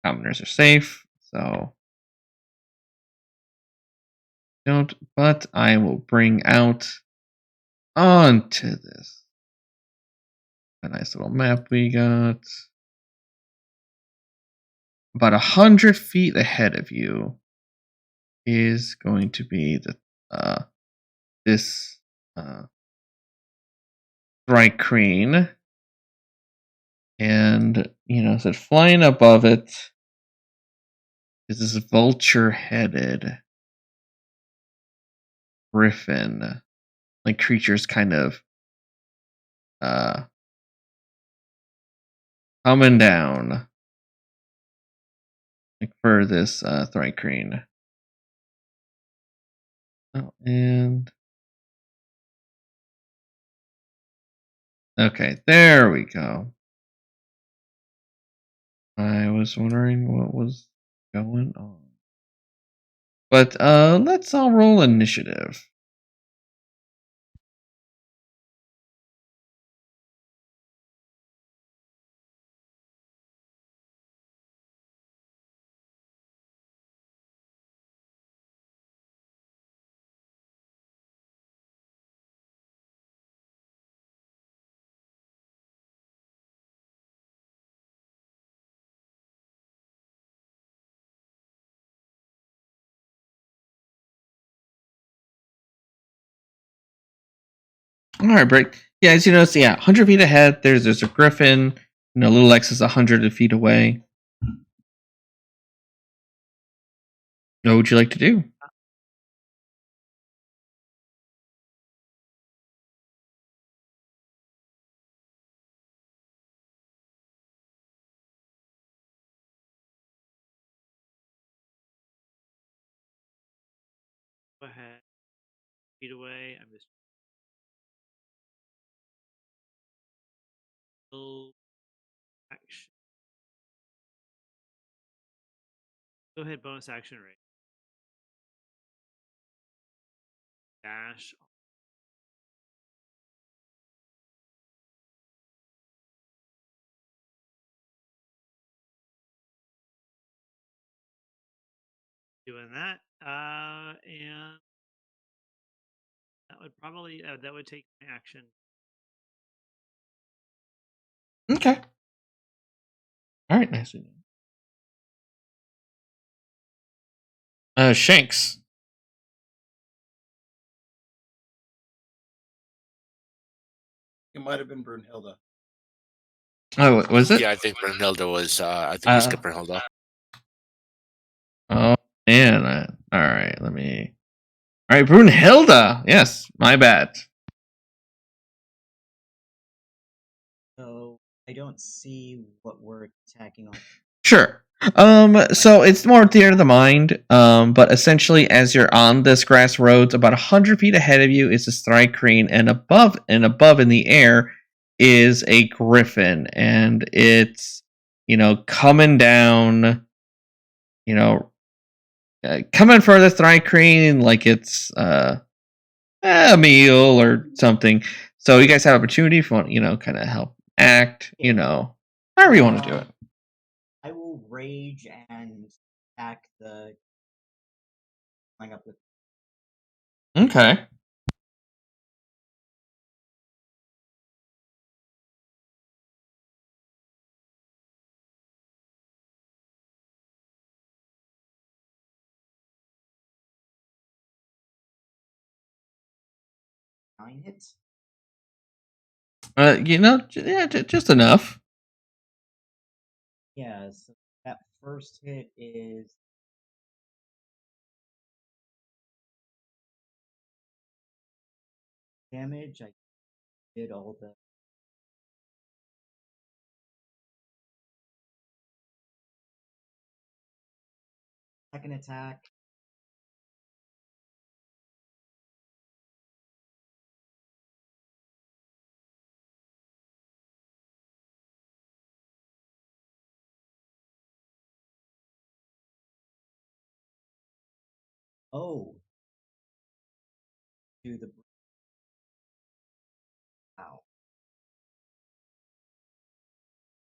commoners are safe. So, don't. But I will bring out onto this a nice little map we got. About 100 feet ahead of you is going to be the this Thri-kreen, and so flying above it is this vulture-headed griffin, like creatures kind of coming down, like for this Thri-kreen. Oh, and okay, there we go. I was wondering what was going on. But let's all roll initiative. All right, Bray. Yeah, as you notice, 100 feet ahead, there's a griffin. Little X is 100 feet away. What would you like to do? Go ahead. Feet away. I'm just. Action. Go ahead, bonus action rate. Dash. Doing that. And that would probably that would take my action. Okay. All right, nice. Shankz. It might have been Brunilda. Oh, was it? Yeah, I think Brunilda was. I think we skipped Brunilda. Oh man! All right, let me. All right, Brunilda. Yes, my bad. So I don't see what we're attacking on. Sure. So it's more theater of the mind. But essentially, as you're on this grass roads, about 100 feet ahead of you is this Thri-kreen, and above in the air is a griffin, and it's coming down. Coming for the Thri-kreen like it's a meal or something. So you guys have opportunity if you want, kind of help act, however you want to do it. I will rage and attack the coming up with Okay. nine hits. Just enough. Yeah, so that first hit is damage. I did all the second attack. Oh. Do the wow.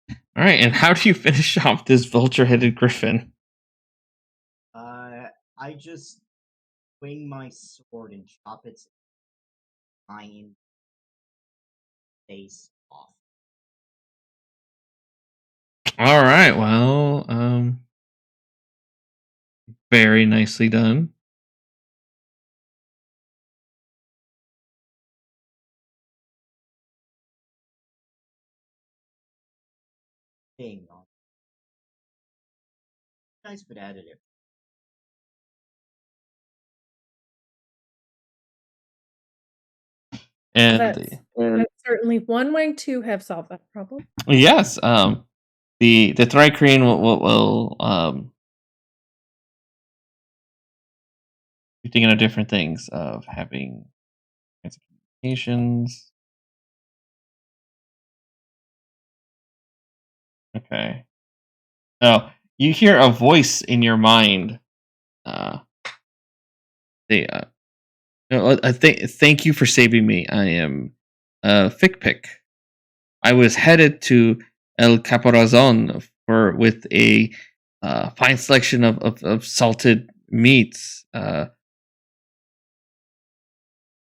All right, and how do you finish off this vulture-headed griffin? I just swing my sword and chop its fine face off. All right, well, very nicely done. Dang on. Nice but additive. And That's certainly one way to have solved that problem. yes, the Thrycreen will be thinking of different things of having communications. Okay. So you hear a voice in your mind. Thank you for saving me. I am Fickpick. I was headed to El Caparazon with a fine selection of salted meats.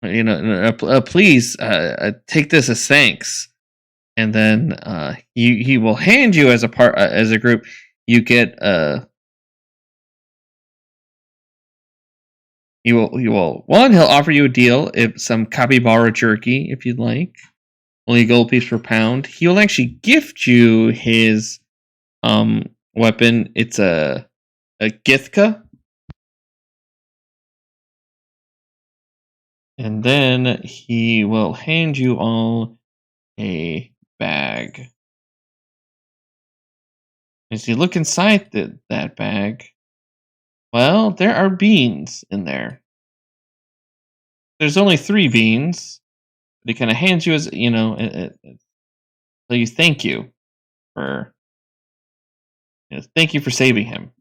Please take this as thanks. And then he will hand you as a group. You get he'll offer you a deal, if some capybara jerky if you'd like, only a gold piece per pound. He will actually gift you his weapon. It's a Githka, and then he will hand you all a bag. As you look inside that bag, well, there are beans in there. There's only 3 beans. But he kind of hands you as so you thank you for saving him.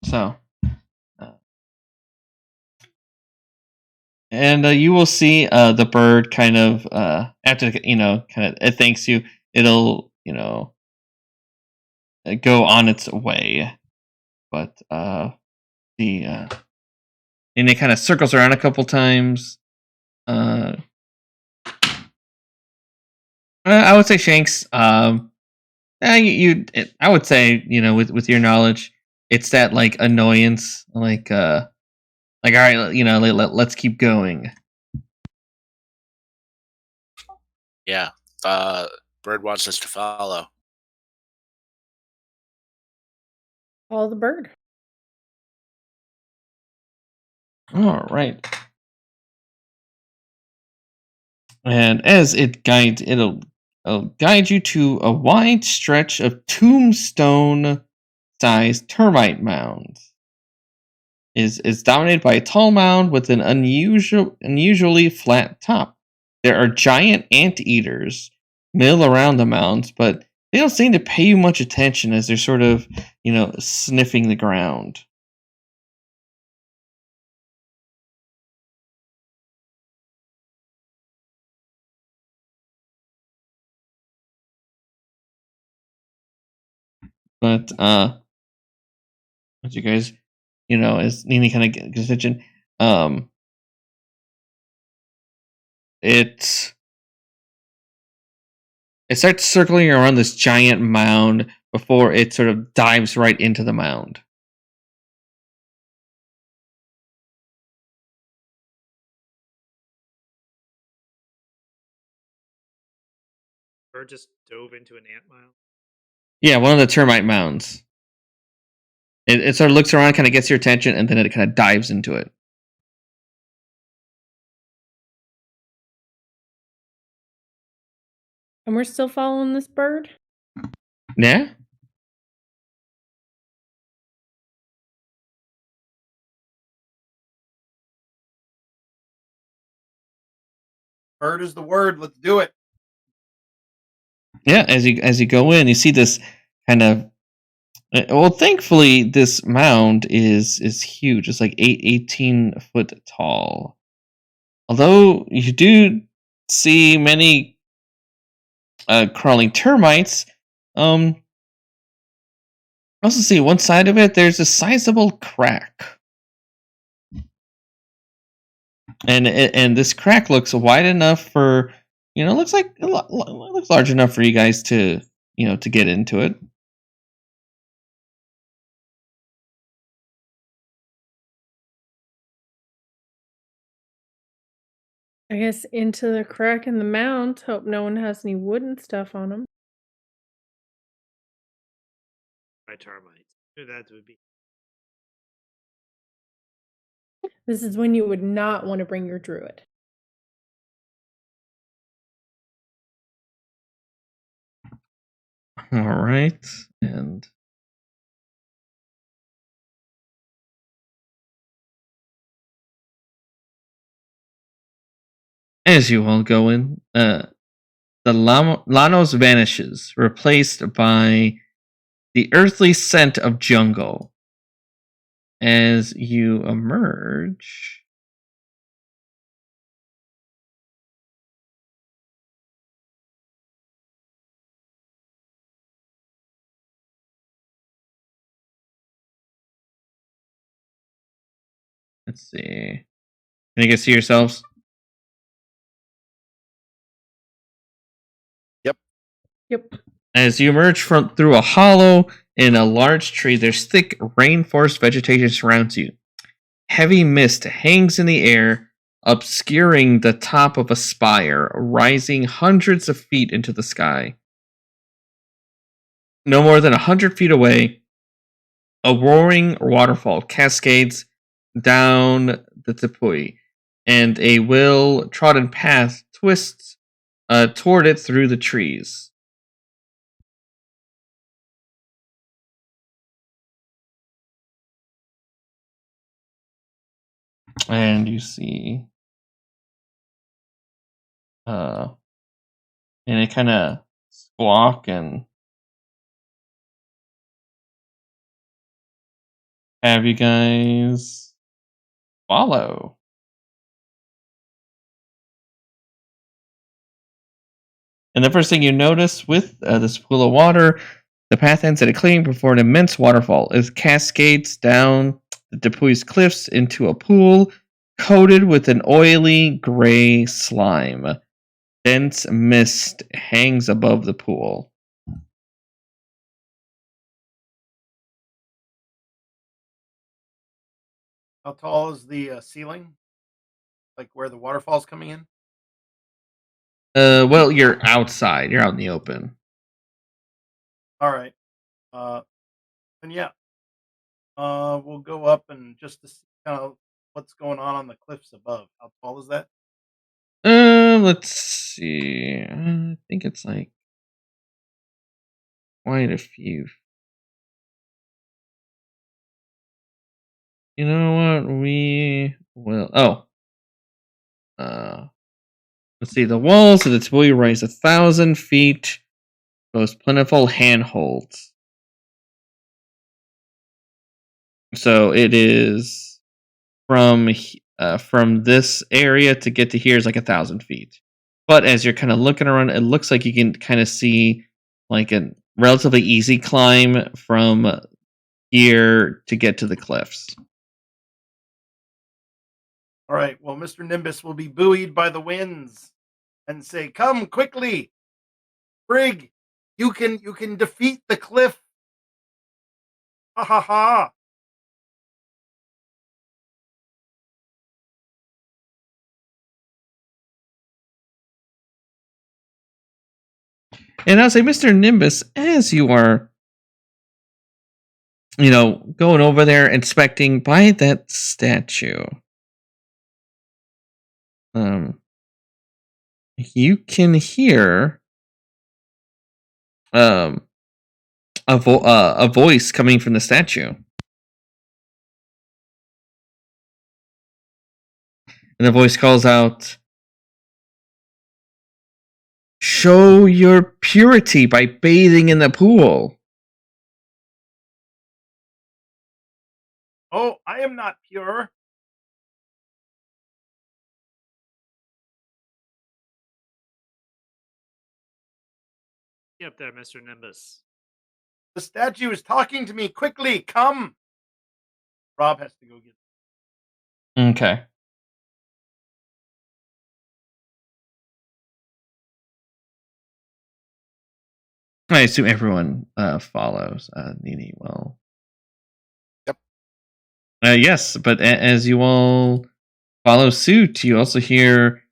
So, and you will see the bird kind of after it thanks you. It'll go on its way, but and it kind of circles around a couple times. I would say Shankz. I would say with your knowledge, it's that like annoyance, like all right, let's keep going. Yeah, Bird wants us to follow. Follow the bird. All right. And as it guides, it'll guide you to a wide stretch of tombstone-sized termite mounds. Is dominated by a tall mound with an unusually flat top. There are giant anteaters mill around the mounds, but they don't seem to pay you much attention as they're sort of, sniffing the ground. But as you guys, as Nini kind of gets attention, it starts circling around this giant mound before it sort of dives right into the mound. Bird just dove into an ant mound. Yeah, one of the termite mounds. It sort of looks around, kind of gets your attention, and then it kind of dives into it. And we're still following this bird? Yeah? Bird is the word. Let's do it. Yeah, as you go in, you see this kind of. Well, thankfully, this mound is huge. It's like 18 foot tall. Although you do see many crawling termites, also see one side of it. There's a sizable crack, and this crack looks wide enough for looks like looks large enough for you guys to to get into it. I guess into the crack in the mound. Hope no one has any wooden stuff on them. By termites. That would be. This is when you would not want to bring your druid. All right, and as you all go in, the Lanos vanishes, replaced by the earthly scent of jungle. As you emerge, let's see. Can you guys see yourselves? Yep. As you emerge through a hollow in a large tree, there's thick rainforest vegetation surrounds you. Heavy mist hangs in the air, obscuring the top of a spire, rising hundreds of feet into the sky. No more than 100 feet away, a roaring waterfall cascades down the Tepui, and a well-trodden path twists toward it through the trees. And you see, and it kind of squawk and have you guys follow. And the first thing you notice with this pool of water, the path ends at a clearing before an immense waterfall. It cascades down the Depuy's cliffs into a pool coated with an oily gray slime. Dense mist hangs above the pool. How tall is the ceiling? Like where the waterfall's coming in? Well, you're outside. You're out in the open. All right. And yeah. We'll go up and just to see kind of what's going on the cliffs above. How tall is that? Let's see. I think it's like quite a few. You know what? We will. Oh. Let's see. The walls of the tabouille rise 1,000 feet. Most plentiful handholds. So it is from this area to get to here is like 1,000 feet. But as you're kind of looking around, it looks like you can kind of see like a relatively easy climb from here to get to the cliffs. All right. Well, Mr. Nimbus will be buoyed by the winds and say, "Come quickly, Brig. You can defeat the cliff. Ha ha ha." And I'll say, Mr. Nimbus, as you are, going over there, inspecting by that statue, you can hear a voice coming from the statue. And the voice calls out, "Show your purity by bathing in the pool." Oh, I am not pure. Get up there, Mr. Nimbus. The statue is talking to me. Quickly, come. Rob has to go get. Okay. I assume everyone follows. Nini will. Yep. Yes, but as you all follow suit, you also hear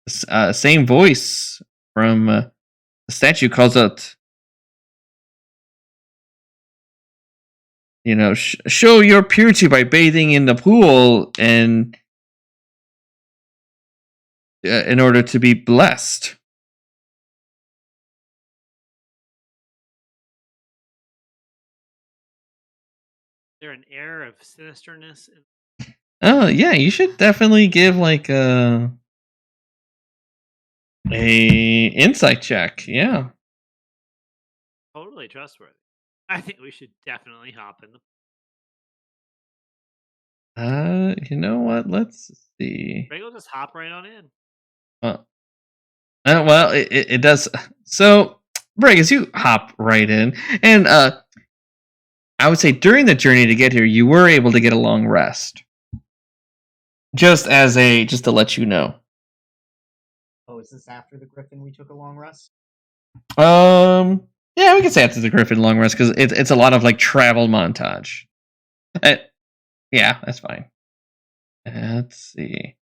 same voice from the statue calls out, show your purity by bathing in the pool and in order to be blessed. Is there an air of sinisterness? Oh, yeah, you should definitely give like a insight check. Yeah. Totally trustworthy. I think we should definitely hop in the. You know what? Let's see. Bray will just hop right on in. Well, it does. So, Bray, as you hop right in, and I would say during the journey to get here, you were able to get a long rest. Just to let you know. Oh, is this after the Griffin we took a long rest? Yeah, we can say after the Griffin long rest because it's a lot of like travel montage. Yeah, that's fine. Let's see.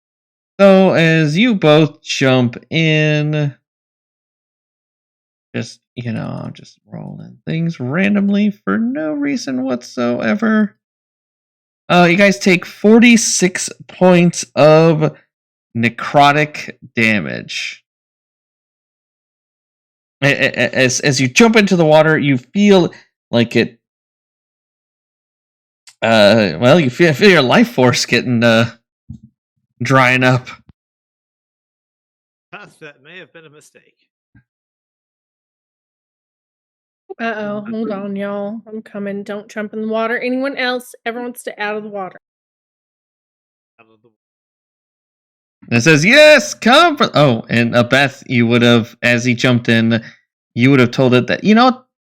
So as you both jump in, just rolling things randomly for no reason whatsoever. You guys take 46 points of necrotic damage. As you jump into the water, you feel like it. You feel your life force getting drying up. That may have been a mistake. Uh-oh, hold on, y'all. I'm coming. Don't jump in the water. Anyone else ever wants to out of the water? Out of the. It says, yes, come for. Oh, and Beth, you would have, as he jumped in, you would have told it that,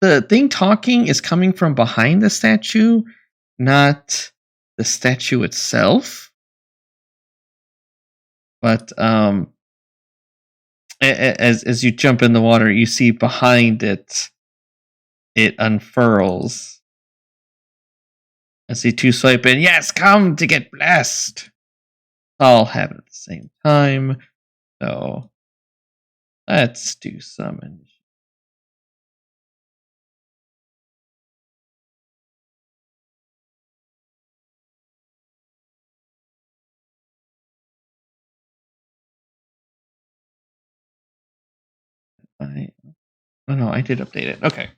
the thing talking is coming from behind the statue, not the statue itself. But as you jump in the water, you see behind it unfurls. I see two swipe in. Yes, come to get blessed. All happen at the same time. So let's do some. Oh no, I did update it. Okay.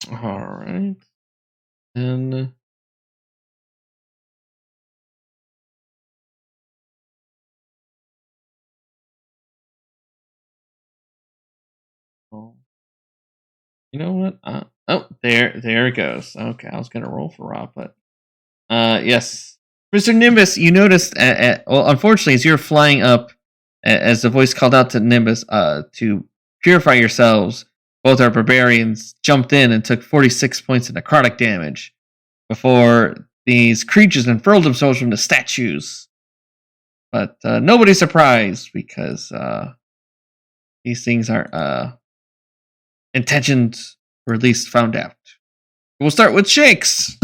All right. And you know what? There it goes. Okay, I was gonna roll for Rob, but yes, Mr. Nimbus, you noticed. Well, unfortunately, as you're flying up, as the voice called out to Nimbus, to purify yourselves, both our barbarians jumped in and took 46 points of necrotic damage before these creatures unfurled themselves from the statues. But nobody's surprised because these things are intentions were at least found out. We'll start with Shankz.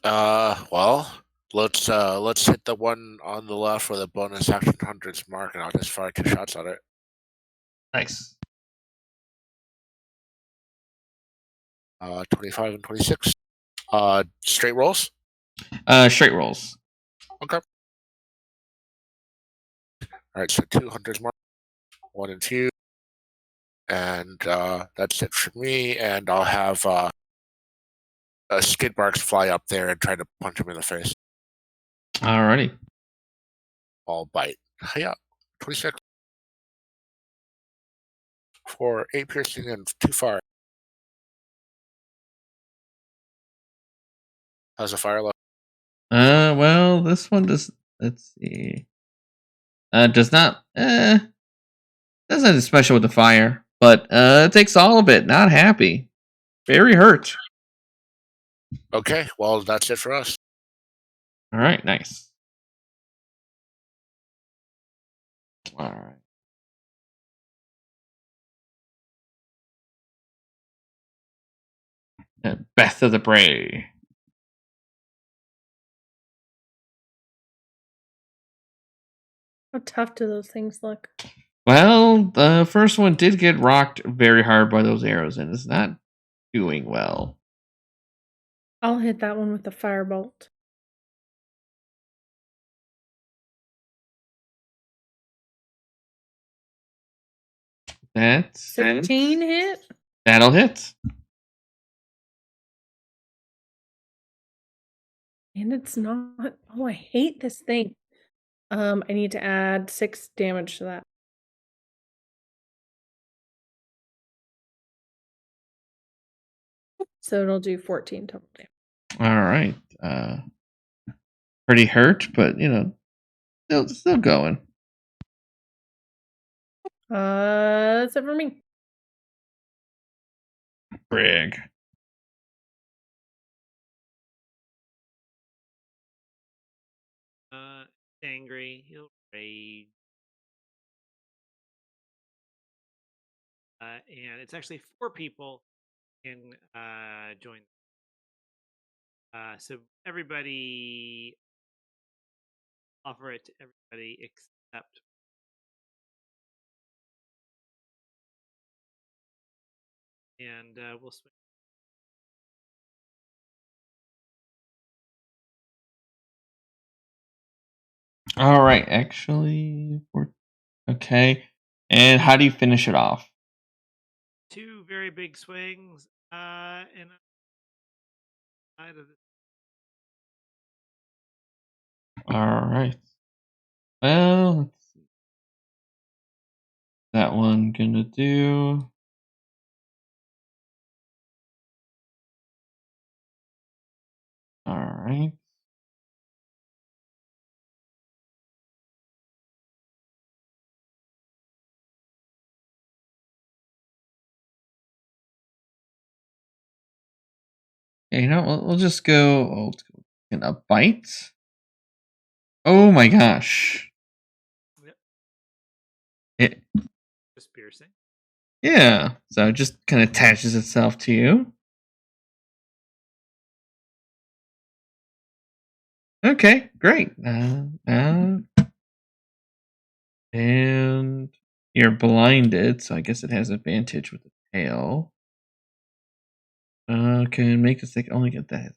Well, let's hit the one on the left where the bonus action hunter's mark, and I'll just fire 2 shots at it. Nice. 25 and 26. Straight rolls. Straight rolls. Okay. All right, so 2 hunters mark, 1 and 2, and that's it for me. And I'll have a Skidmarkz fly up there and try to punch him in the face. Alrighty. I'll bite. Yeah, 26 for 8 piercing and 2 fire. How's the fire look? Well, this one does. Let's see. Does not. Doesn't have special with the fire, but it takes all of it. Not happy. Very hurt. Okay, well that's it for us. All right, nice. All right. Beth of the Bray. How tough do those things look? Well, the first one did get rocked very hard by those arrows, and is not doing well. I'll hit that one with the firebolt. That's 16 hit. That'll hit. And it's not. Oh, I hate this thing. I need to add 6 damage to that. So it'll do 14 total damage. All right. Pretty hurt, but still going. That's it for me. Brig. Angry. He'll rage. And it's actually 4 people can join. So everybody offer it to everybody except. And we'll switch. All right, actually, okay. And how do you finish it off? 2 very big swings, and side of All right. Well, let's see. That one gonna do. All right. Okay, we'll just go. A bite. Oh my gosh! Yep. Just piercing. Yeah. So it just kind of attaches itself to you. Okay, great. And you're blinded, so I guess it has advantage with the tail. Okay, make a stick. Only get that.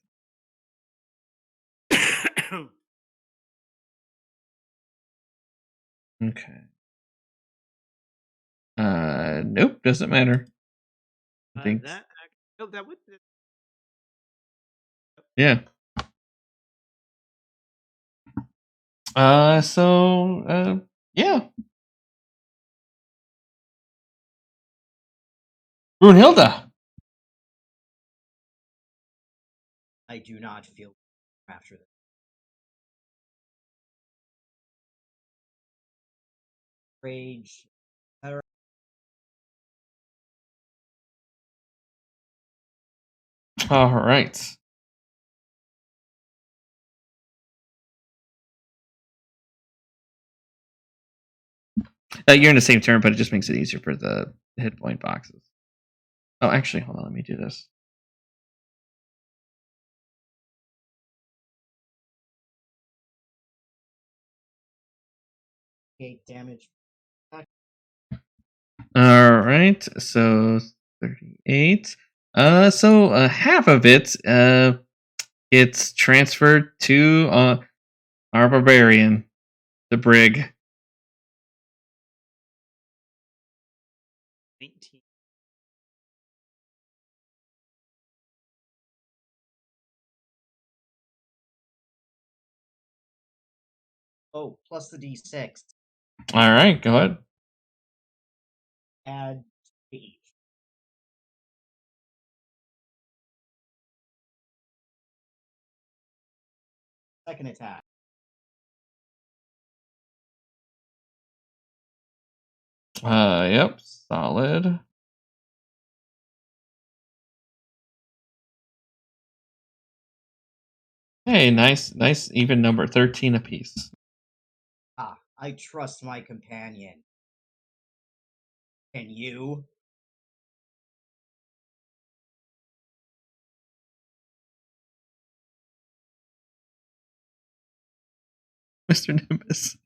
Okay. Nope, doesn't matter. think. That would. Yeah. Yeah. Brunilda. I do not feel after this. Rage. All right. You're in the same turn, but it just makes it easier for the hit point boxes. Oh, actually, hold on. Let me do this. Damage. All right. So 38. So half of it gets transferred to our Barbarian, the Brig. 19. Oh, plus the D6. All right, go ahead. Add 8. Second attack. Yep, solid. Hey, nice even number, 13 apiece. Ah, I trust my companion. Can you? Mr. Nimbus.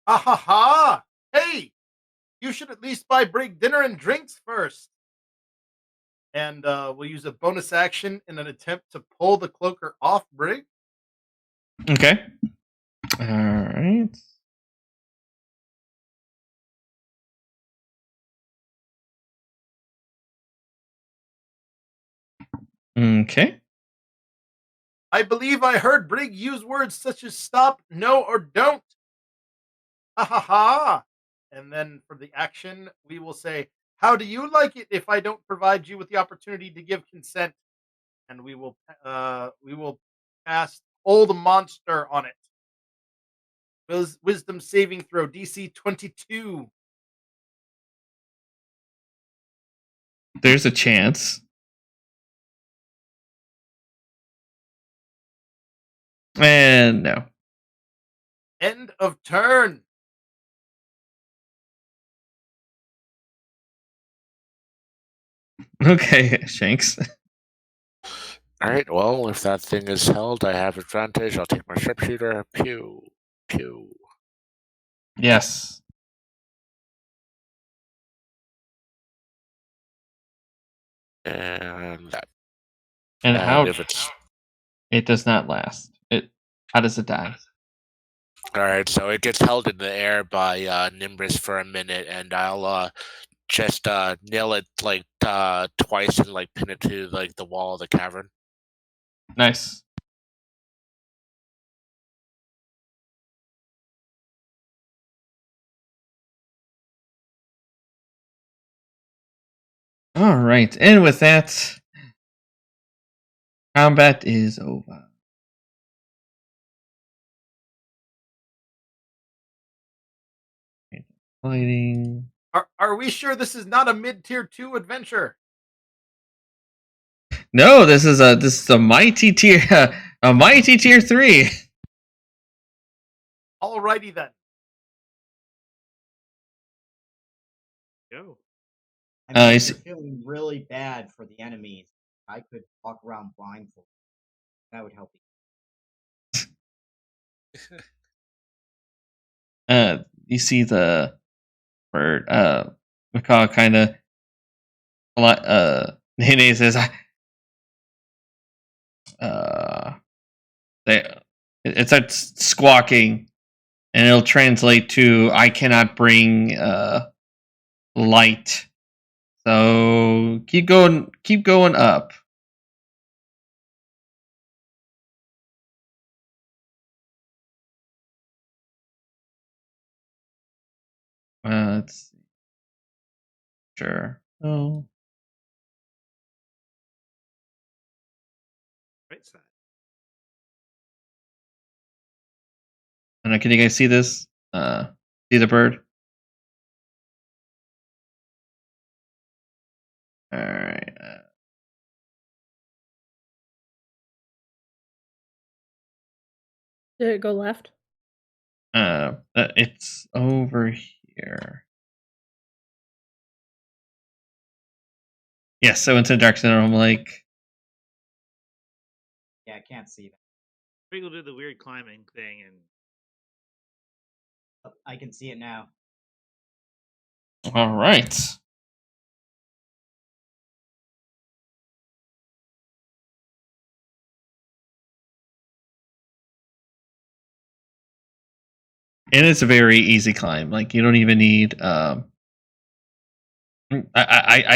Ha ha ha! Hey, you should at least buy Brig dinner and drinks first. And we'll use a bonus action in an attempt to pull the cloaker off Brig. Okay. All right. Okay. I believe I heard Brig use words such as stop, no, or don't. Ha ha ha! And then for the action, we will say, how do you like it if I don't provide you with the opportunity to give consent? And we will cast Old Monster on it. Wisdom saving throw, DC 22. There's a chance. And no. End of turn. Okay, Shankz. All right. Well, if that thing is held, I have advantage. I'll take my sharpshooter. Pew, pew. Yes. And that. And how if it's it does not last. How does it die? all right, so it gets held in the air by Nimbus for a minute, and I'll just nail it like twice and like pin it to like the wall of the cavern. Nice. All right, and with that, combat is over. Fighting. Are we sure this is not a mid-tier 2 adventure? No, this is a mighty tier 3. Alrighty then. Go. I mean, if you're feeling really bad for the enemies, I could walk around blindfolded. That would help you. You see the bird macaw kind of Nene says it starts squawking, and it'll translate to I cannot bring light. So keep going up. Let's see. Sure. Oh. Right side. And can you guys see this? See the bird? All right. Did it go left? It's over here. Yes, so into Dark Center, I'm like, Yeah, I can't see that. Briggle did the weird climbing thing, and Oh, I can see it now. all right. And it's a very easy climb. Like you don't even need. I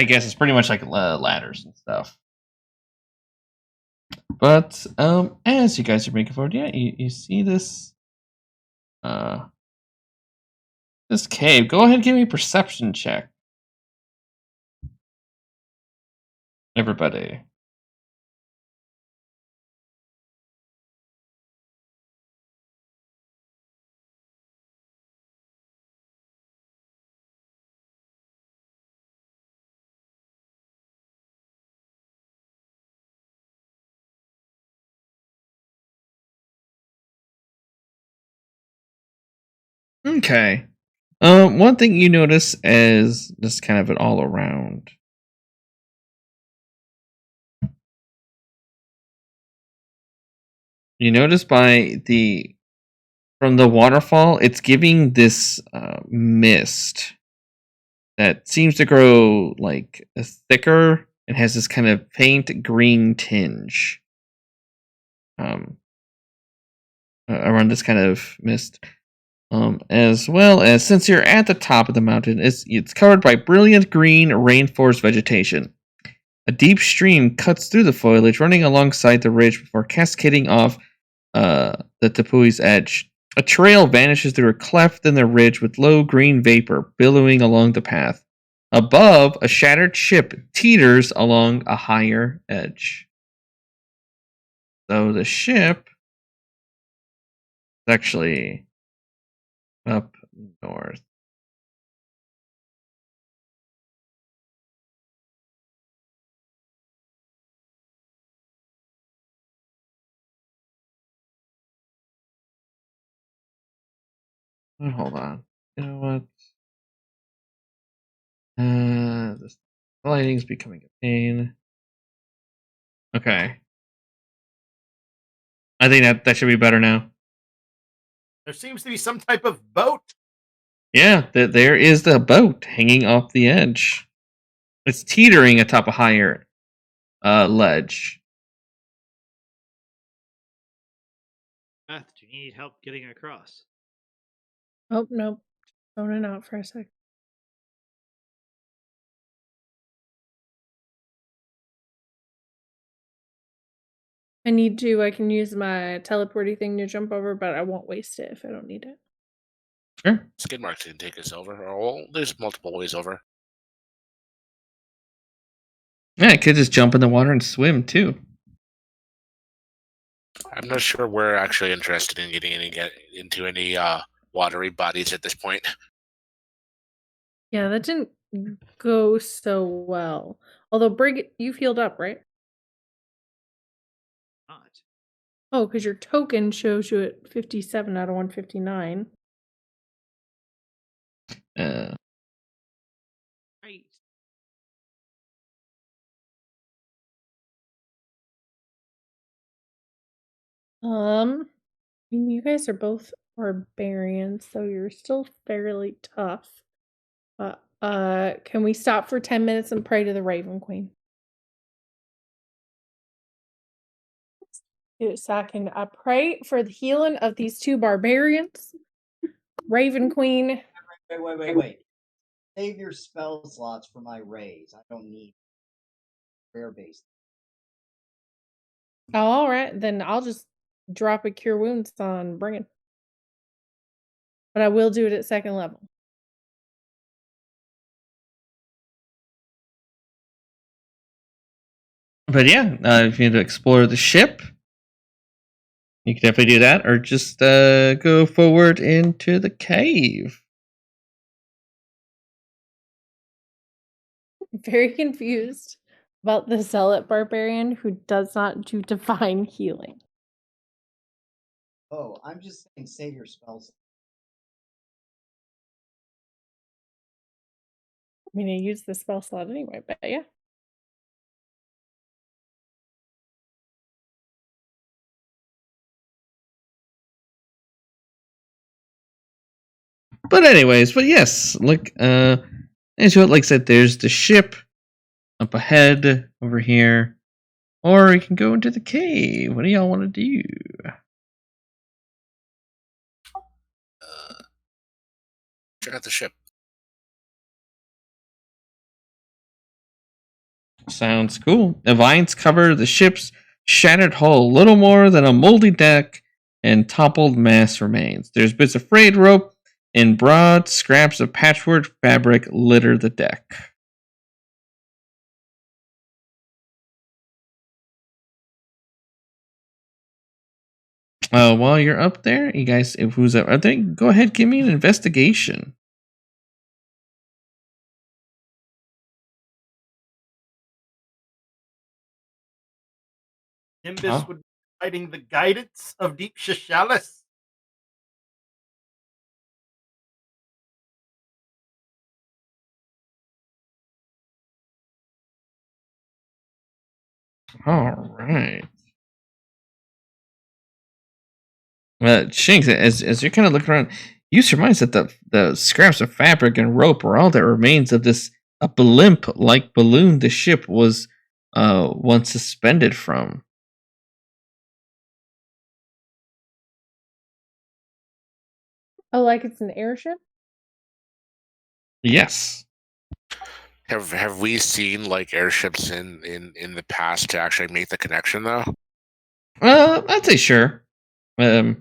guess it's pretty much like ladders and stuff. But as you guys are making forward, yeah, you see this this cave. Go ahead and give me a perception check, everybody. Okay. One thing you notice is just kind of an all around. You notice from the waterfall, it's giving this mist that seems to grow like thicker and has this kind of faint green tinge around this kind of mist. As well as, since you're at the top of the mountain, it's covered by brilliant green rainforest vegetation. A deep stream cuts through the foliage, running alongside the ridge before cascading off the Tapui's edge. A trail vanishes through a cleft in the ridge with low green vapor billowing along the path. Above, a shattered ship teeters along a higher edge. So the ship is actually up north. Hold on. You know what? This lighting's becoming a pain. Okay. I think that should be better now. There seems to be some type of boat. Yeah, there is the boat hanging off the edge. It's teetering atop a higher ledge. Beth, do you need help getting across? Oh, nope. Zoning out for a sec. I can use my teleporty thing to jump over, but I won't waste it if I don't need it. Sure. Skidmarkz can take us over. Well, there's multiple ways over. Yeah, I could just jump in the water and swim too. I'm not sure we're actually interested in getting into any watery bodies at this point. Yeah, that didn't go so well. Although, Brig, you've healed up, right? Not. Oh, because your token shows you at 57 out of 159. Right. I mean, you guys are both barbarians, so you're still fairly tough. But can we stop for 10 minutes and pray to the Raven Queen? So I can pray for the healing of these two barbarians. Raven Queen. Wait. Save your spell slots for my raise. I don't need prayer-based. Oh, all right, then I'll just drop a Cure Wounds on Brunilda. But I will do it at 2nd level. But yeah, if you need to explore the ship, you can definitely do that, or just go forward into the cave. Very confused about the Zealot Barbarian who does not do divine healing. Oh, I'm just saying save your spells. I mean, I use the spell slot anyway, but yeah. But anyways, but yes, look, as you like I said, there's the ship up ahead over here, or you can go into the cave. What do y'all want to do? Check out the ship. Sounds cool. The vines cover the ship's shattered hull, little more than a moldy deck and toppled mast remains. There's bits of frayed rope and broad scraps of patchwork fabric litter the deck. While you're up there, you guys, if who's up there, go ahead, give me an investigation. Nimbus would be fighting the guidance of Deep Shishalis. All right. Shankz, as you're kind of looking around, you surmise that the scraps of fabric and rope are all that remains of this a blimp-like balloon the ship was once suspended from. Oh, like it's an airship? Yes. Have we seen like airships in the past to actually make the connection though? I'd say sure. I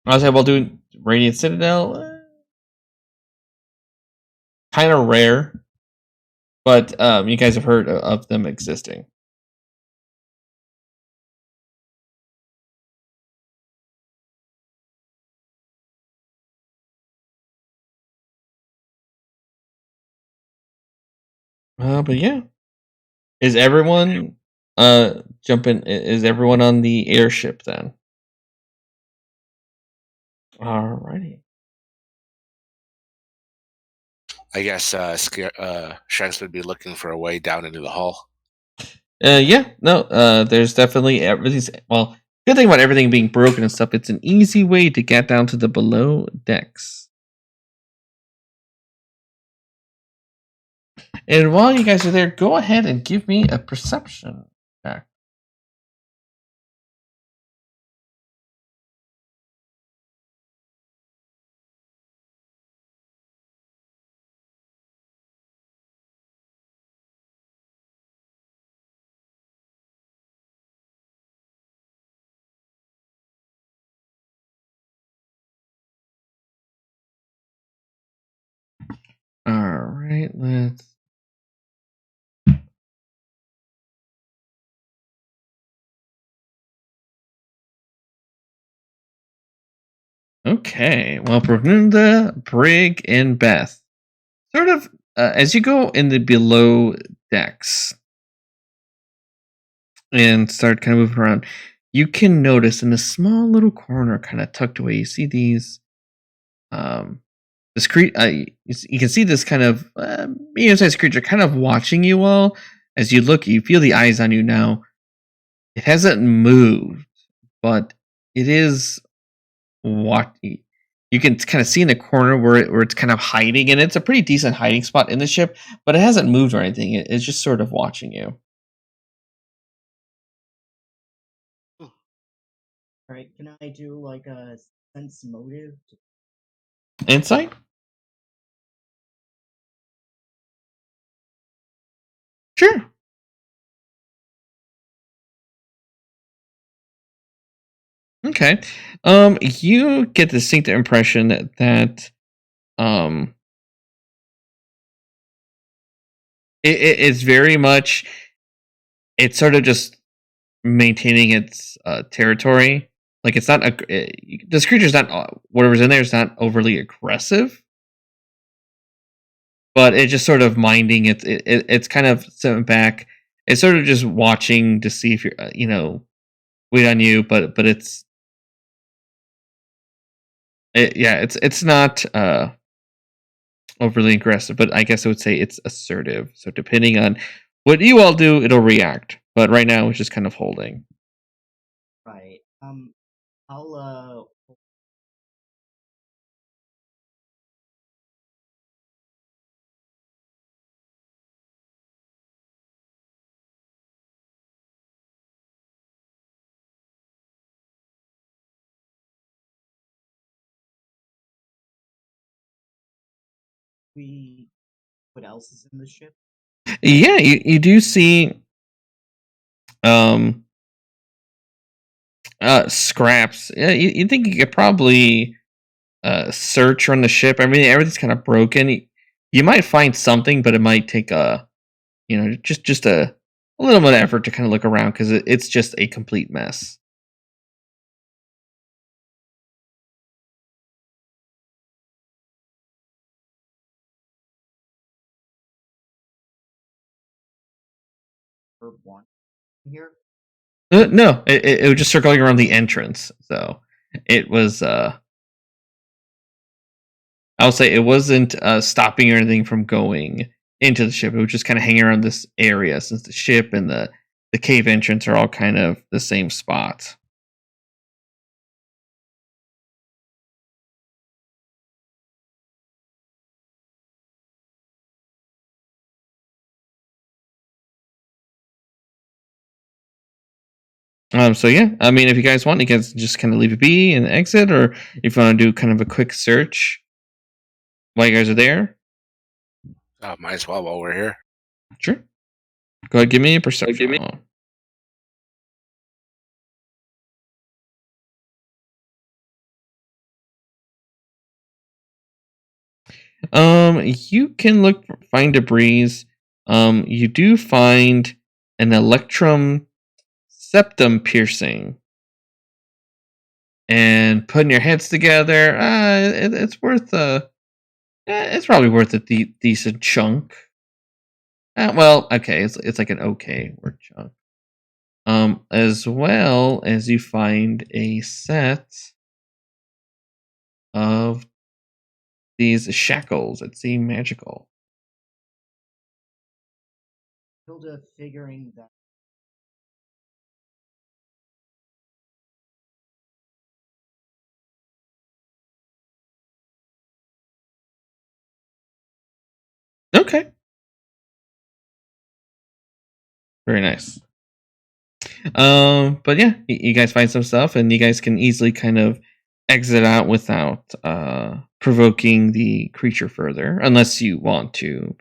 was able to do Radiant Citadel. Kind of rare, but you guys have heard of them existing. But yeah, is everyone jumping? Is everyone on the airship then? Alrighty. I guess Shankz would be looking for a way down into the hull. Yeah, no, there's definitely everything's, well, good thing about everything being broken and stuff, it's an easy way to get down to the below decks. And while you guys are there, go ahead and give me a perception check. Alright, let's... Okay, well, Brunilda, Brig, and Beth. Sort of, as you go in the below decks and start kind of moving around, you can notice in a small little corner, kind of tucked away, you see these, this you can see this kind of medium-sized creature kind of watching you all. As you look, you feel the eyes on you now. It hasn't moved, but it is what you can kind of see in the corner where it's kind of hiding, and it's a pretty decent hiding spot in the ship, but it hasn't moved or anything. It's just sort of watching you. Alright, can I do like a sense motive? Insight? Sure. Okay. You get the distinct impression that it's very much, it's sort of just maintaining its territory. Like it's not this creature's not whatever's in there is not overly aggressive, but it's just sort of minding it's kind of sitting back. It's sort of just watching to see if you're wait on you, but it's not overly aggressive, but I guess I would say it's assertive. So depending on what you all do, it'll react. But right now, it's just kind of holding. Right. I'll what else is in the ship? Yeah, you do see scraps. Yeah, you think you could probably search on the ship. I mean, everything's kind of broken. You might find something, but it might take just a little bit of effort to kind of look around because it's just a complete mess. For one here? No, it was just circling around the entrance. So it was. I'll say it wasn't stopping or anything from going into the ship. It was just kind of hanging around this area since the ship and the cave entrance are all kind of the same spot. So yeah, I mean, if you guys want, you guys just kind of leave it be and exit, or if you want to do kind of a quick search while you guys are there, Might as well while we're here. sure. Go ahead, give me a perception roll. You can find debris. You do find an electrum septum piercing. And putting your heads together, it's worth it's probably worth a decent chunk. Well, okay, it's like an okay worth chunk. As well as you find a set of these shackles that seem magical. Hilda figuring that Okay. Very nice. But yeah, you guys find some stuff, and you guys can easily kind of exit out without provoking the creature further, unless you want to.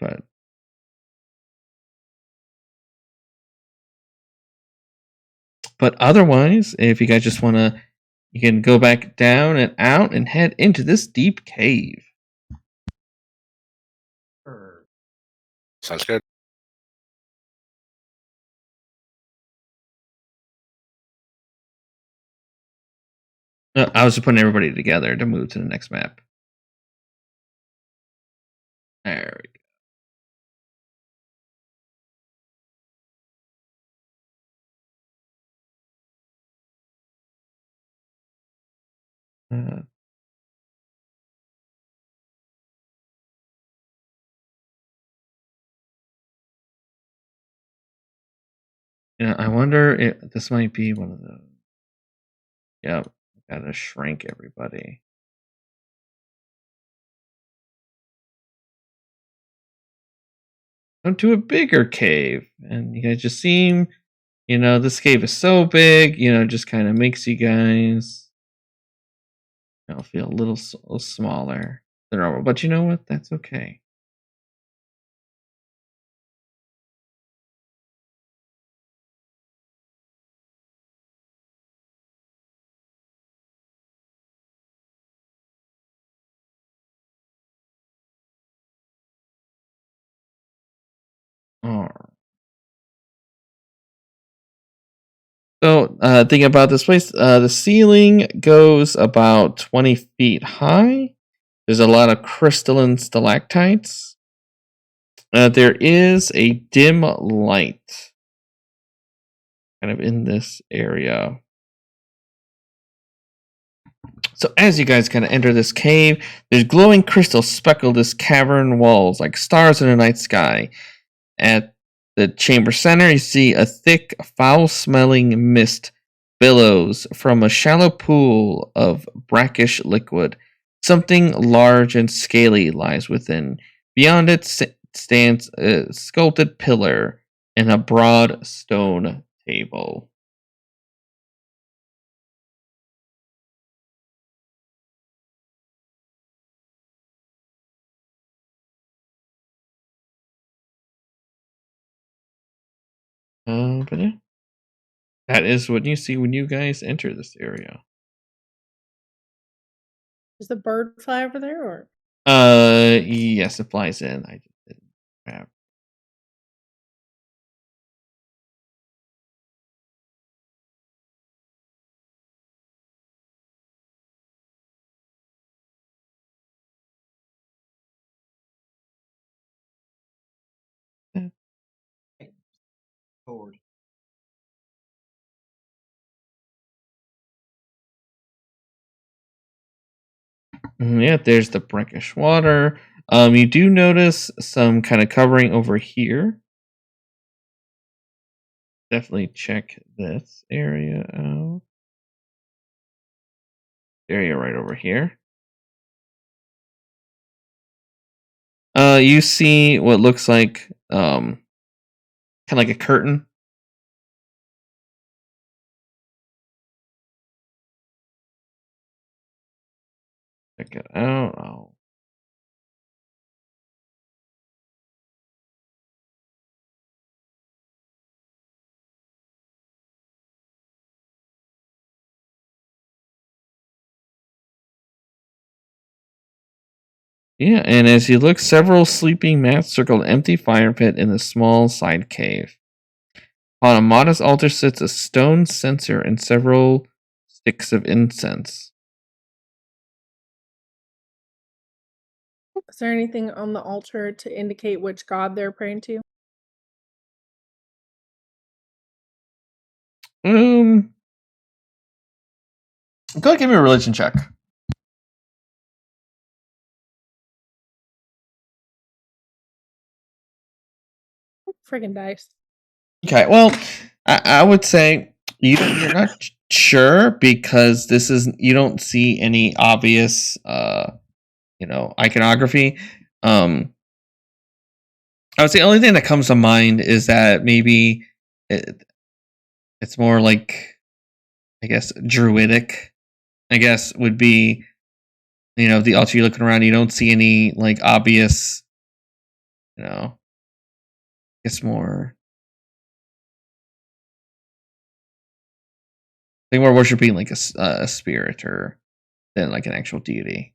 But otherwise, if you guys just want to, you can go back down and out and head into this deep cave. Sounds good. I was just putting everybody together to move to the next map. There we go. I wonder if this might be one of those. Yep, gotta shrink everybody. Into a bigger cave, and you guys just seem You know, this cave is so big, you know, just kind of makes you guys, you know, feel a little smaller than normal. But you know what? That's okay. All right. So, thinking about this place, the ceiling goes about 20 feet high. There's a lot of crystalline stalactites. There is a dim light kind of in this area. So as you guys kind of enter this cave, there's glowing crystals speckle this cavern walls like stars in a night sky. At the chamber center, you see a thick, foul-smelling mist billows from a shallow pool of brackish liquid. Something large and scaly lies within. Beyond it stands a sculpted pillar and a broad stone table. But yeah. That is what you see when you guys enter this area. Does the bird fly over there, or? Yes, it flies in. I just didn't grab. Forward. Yeah, there's the brackish water. You do notice some kind of covering over here. Definitely check this area out. Area right over here. You see what looks like kind of like a curtain. Check it out. Oh. Yeah, and as you look, several sleeping mats circle an empty fire pit in a small side cave. On a modest altar sits a stone censer and several sticks of incense. Is there anything on the altar to indicate which god they're praying to? Go ahead, give me a religion check. Friggin' dice. Okay, well, I would say you're not sure because this is you don't see any obvious iconography. I would say the only thing that comes to mind is that maybe it's more like, I guess, druidic. I guess would be, the altar you're looking around. You don't see any like obvious, I guess more. I think we're worshiping like a spirit or than like an actual deity.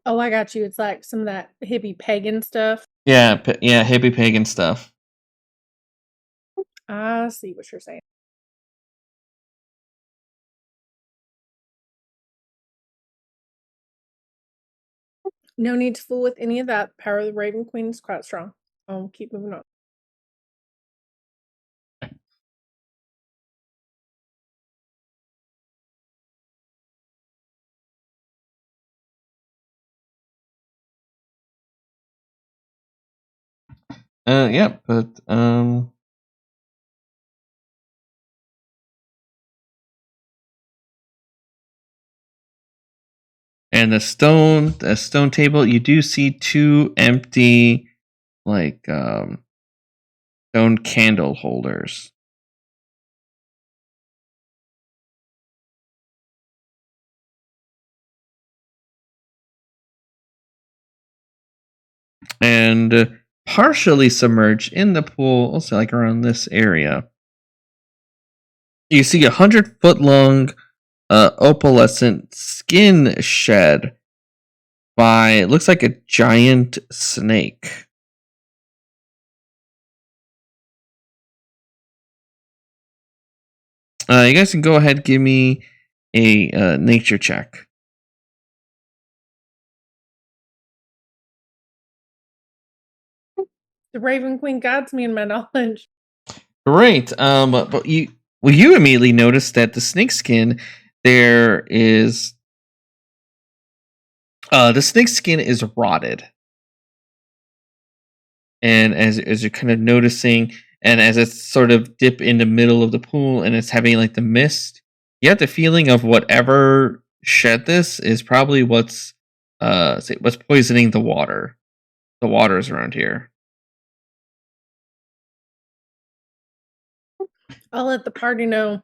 Oh, I got you. It's like some of that hippie pagan stuff. Yeah, hippie pagan stuff. I see what you're saying. No need to fool with any of that. Power of the Raven Queen is quite strong. Keep moving on. Yeah, but And the stone table, you do see 2 empty, like, stone candle holders. And partially submerged in the pool, also like around this area, you see 100-foot long opalescent skin shed by, it looks like a giant snake. You guys can go ahead and give me a nature check. The Raven Queen guides me in my knowledge. Great. But you immediately notice that the snake skin there is the snake skin is rotted. And as you're kind of noticing, and as it's sort of dip in the middle of the pool and it's having like the mist, you have the feeling of whatever shed this is probably what's poisoning the waters around here. I'll let the party know.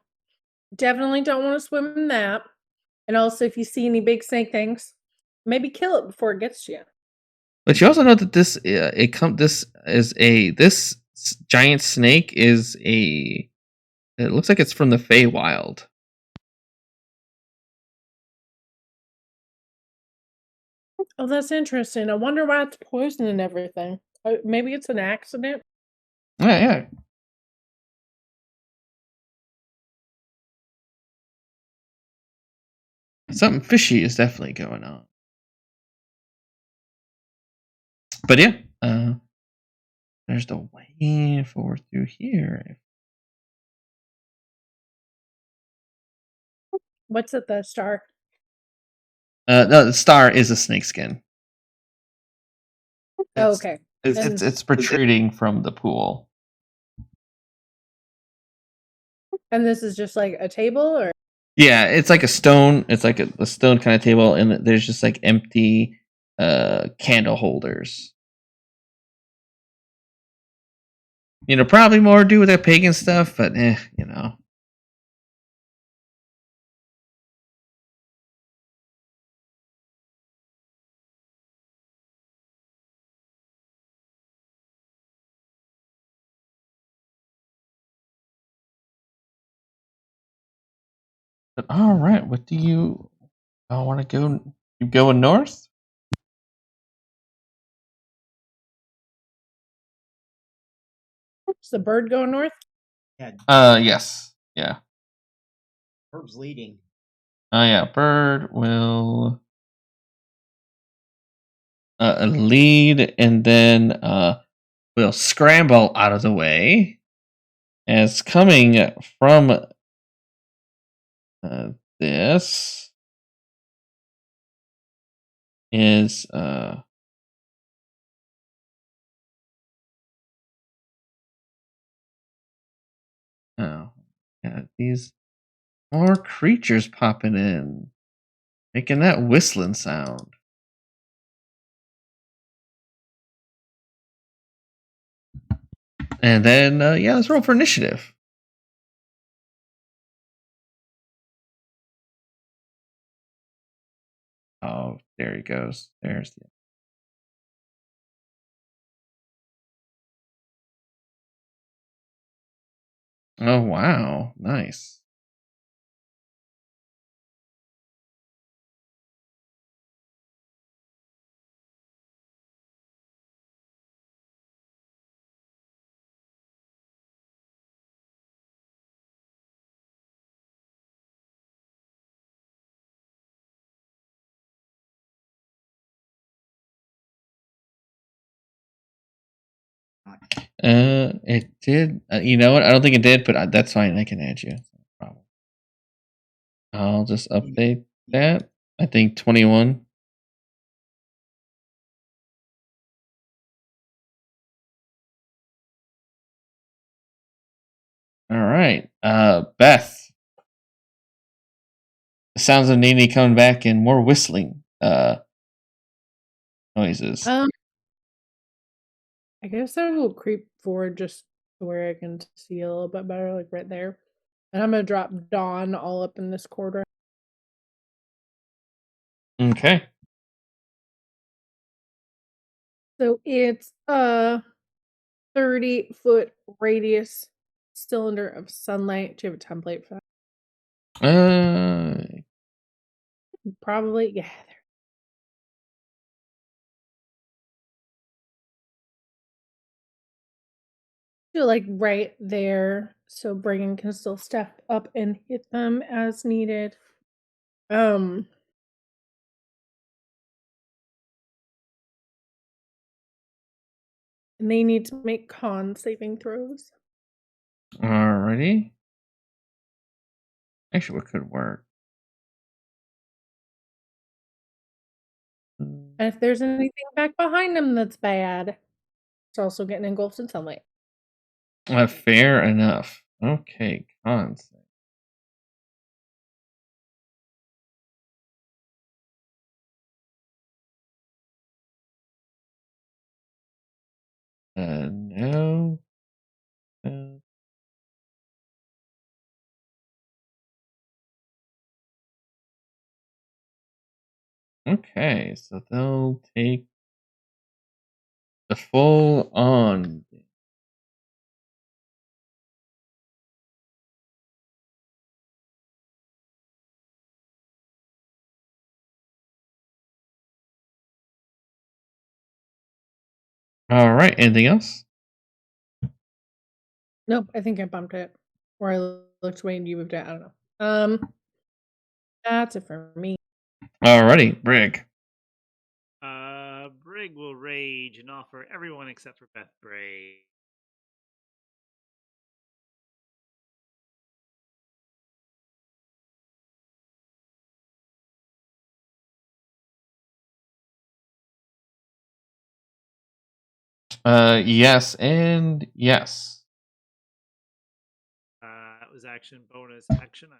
Definitely don't want to swim in that. And also, if you see any big snake things, maybe kill it before it gets to you. But you also know that this giant snake is it looks like it's from the Feywild. Oh, that's interesting. I wonder why it's poisoning everything. Maybe it's an accident. Yeah. Something fishy is definitely going on. But yeah, there's the way forward through here. What's at the star? No, the star is a snakeskin. Oh, okay. It's protruding from the pool. And this is just like a table, or? Yeah, it's like a stone. It's like a stone kind of table, and there's just like empty candle holders. Probably more to do with that pagan stuff, but But all right, what do you want to go? You going north? Is the bird going north? Yeah, Yes. Yeah. Bird's leading. Yeah, bird will lead, and then we'll scramble out of the way. As coming from this is these more creatures popping in, making that whistling sound. And then let's roll for initiative. Oh, there he goes. There's the. Oh wow, nice. It did. You know what? I don't think it did, but that's fine. I can add you. No problem. I'll just update that. I think 21. All right. Beth. The sounds of Nene coming back and more whistling noises. I guess I will creep forward just to where I can see a little bit better, like right there. And I'm gonna drop Dawn all up in this corridor. Okay. So it's a 30-foot radius cylinder of sunlight. Do you have a template for that? Probably, yeah. So like right there, so Braygaeon can still step up and hit them as needed. And they need to make con saving throws. Alrighty. Actually, what could work? And if there's anything back behind them that's bad, it's also getting engulfed in sunlight. Fair enough. Okay, cons. No. Okay, so they'll take the full on. All right. Anything else? Nope, I think I bumped it. Or I looked away and you moved it. I don't know. That's it for me. Alrighty, Brig. Brig will rage and offer everyone except for Beth Bray. Yes and yes. That was action, bonus, action.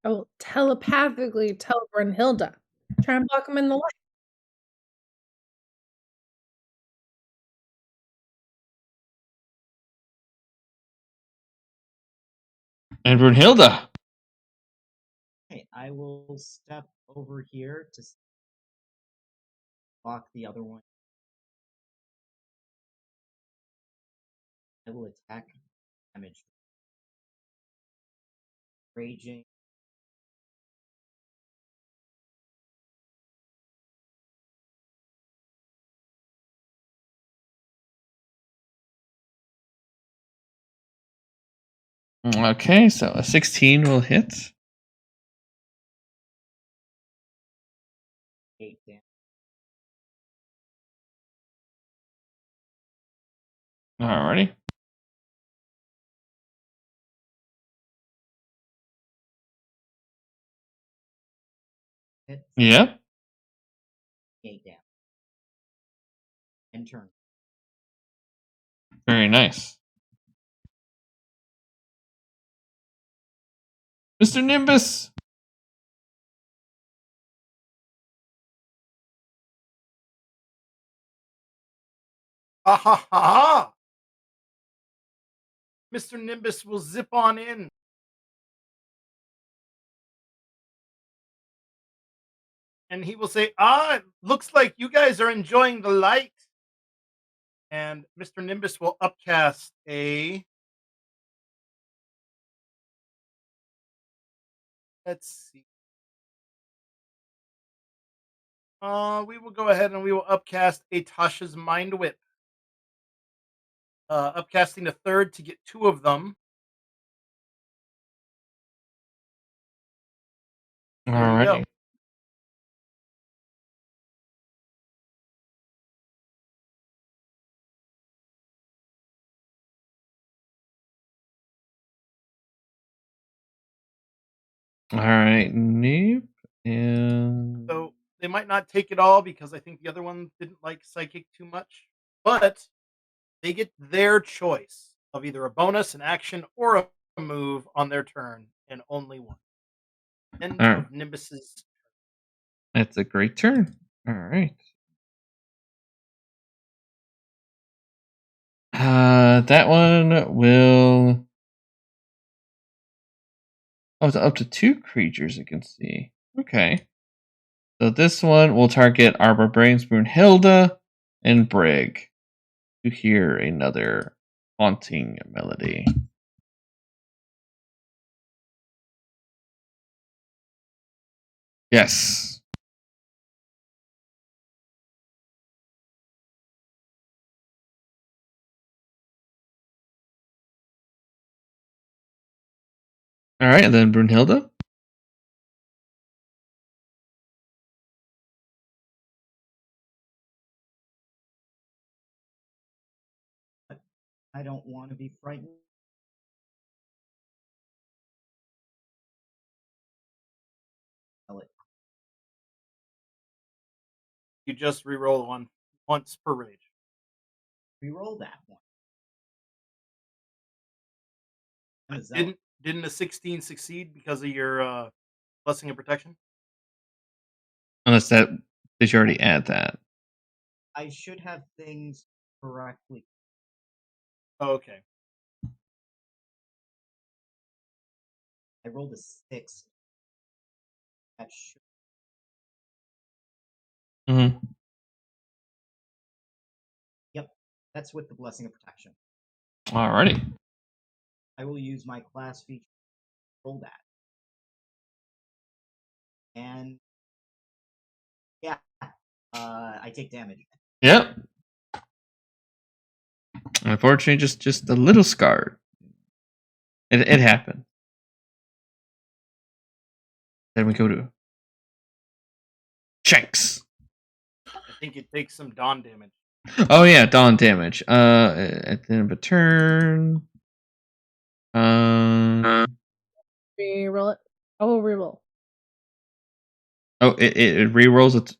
I will telepathically tell Brunilda. Try and block him in the light. And Brunilda. Okay, I will step over here to block the other one. I will attack damage. Raging. Okay, so a 16 will hit. 8 damage. Alrighty. Hit. Yep. 8 damage. End turn. Very nice. Mr. Nimbus. Ha ha ha! Mr. Nimbus will zip on in. And he will say, it looks like you guys are enjoying the light. And Mr. Nimbus will upcast a. Let's see. We will go ahead and we will upcast a Tasha's Mind Whip. Upcasting a third to get 2 of them. There you Alrighty. go. Alright, nope. And So they might not take it all because I think the other one didn't like Psychic too much. But they get their choice of either a bonus, an action, or a move on their turn, and only one. End Alright. of Nimbus's. That's a great turn. All right. That one will. Oh, it's up to 2 creatures you can see. Okay. So this one will target our Barbarians, Brunilda, and Brig to hear another haunting melody. Yes. All right, and then Brunilda. I don't want to be frightened. You just reroll one once per rage. Reroll that one. Didn't a 16 succeed because of your blessing of protection? Unless did you already add that? I should have things correctly. Oh, okay. I rolled a 6. That should. Mm-hmm. Yep, that's with the blessing of protection. Alrighty. I will use my class feature to roll that. And yeah, I take damage. Yep. Unfortunately, just a little scarred. It happened. Then we go to Shankz. I think it takes some dawn damage. Oh yeah, dawn damage. At the end of a turn. Reroll it. Oh, reroll. Oh, it rerolls it.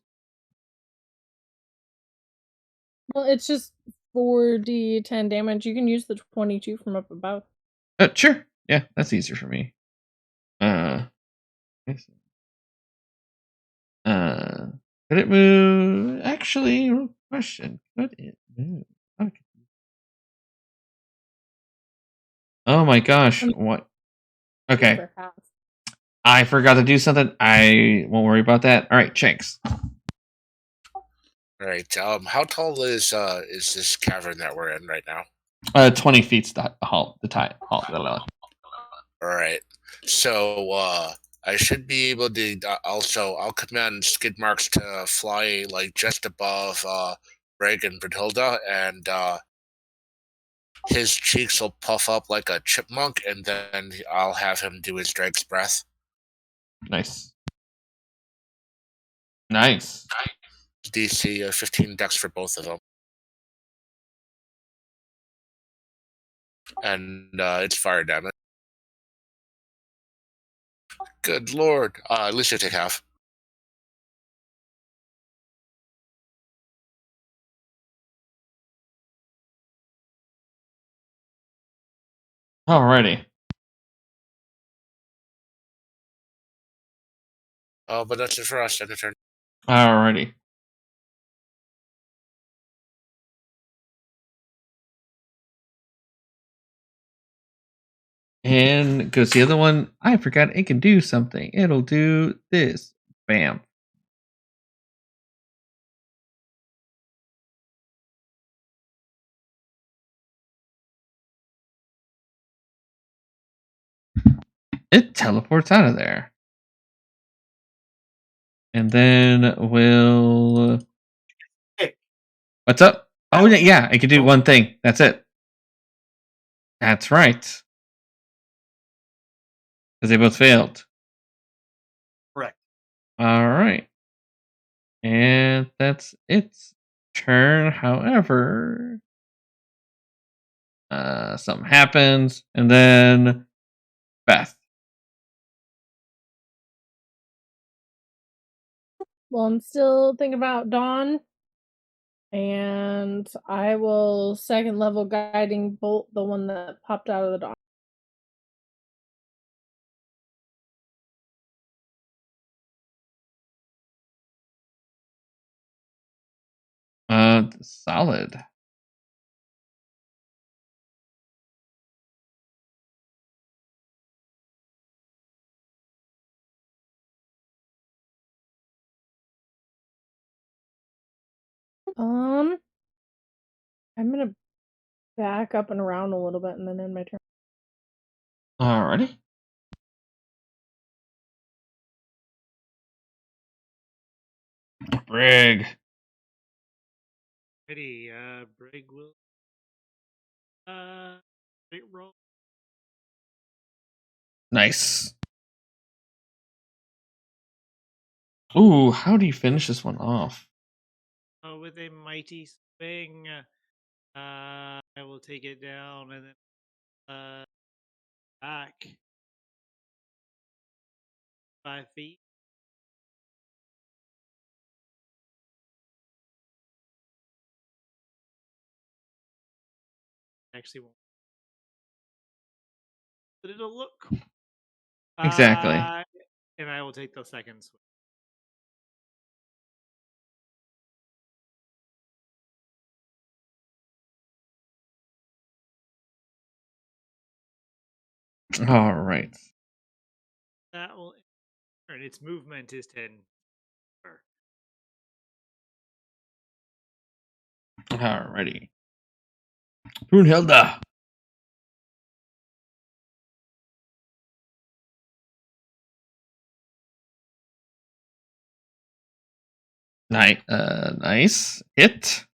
Well, it's just 4d10 damage. You can use the 22 from up above. Sure. Yeah, that's easier for me. Could it move? Actually, question. Could it move? Okay. Oh my gosh! What? Okay, I forgot to do something. I won't worry about that. All right, Shankz. All right. How tall is this cavern that we're in right now? 20 feet's the halt. The tie. Halt. All right. So I should be able to. Also, I'll command Skidmarkz to fly like just above Bray and Brunilda, and his cheeks will puff up like a chipmunk, and then I'll have him do his Drake's breath. Nice. Nice. DC 15 dex for both of them. And it's fire damage. Good lord. At least you take half. Alrighty. Oh, but that's it for us. End of turn. Alrighty. And because the other one, I forgot it can do something. It'll do this. Bam. It teleports out of there. And then we'll. What's up? Oh, yeah, I can do one thing. That's it. That's right. Because they both failed. Correct. All right. And that's its turn. However, something happens. And then Beth. Well, I'm still thinking about Dawn. And I will second level guiding bolt the one that popped out of the dawn. Solid. I'm gonna back up and around a little bit and then end my turn. Alrighty. Brig. Ready, Brig will straight roll. Nice. Ooh, how do you finish this one off? With a mighty swing, I will take it down and then back 5 feet. Actually won't. But it'll look cool. Exactly. And I will take the second swing. All right. That will turn. Its movement is 10. Alrighty. Brunilda. Nice. Hit.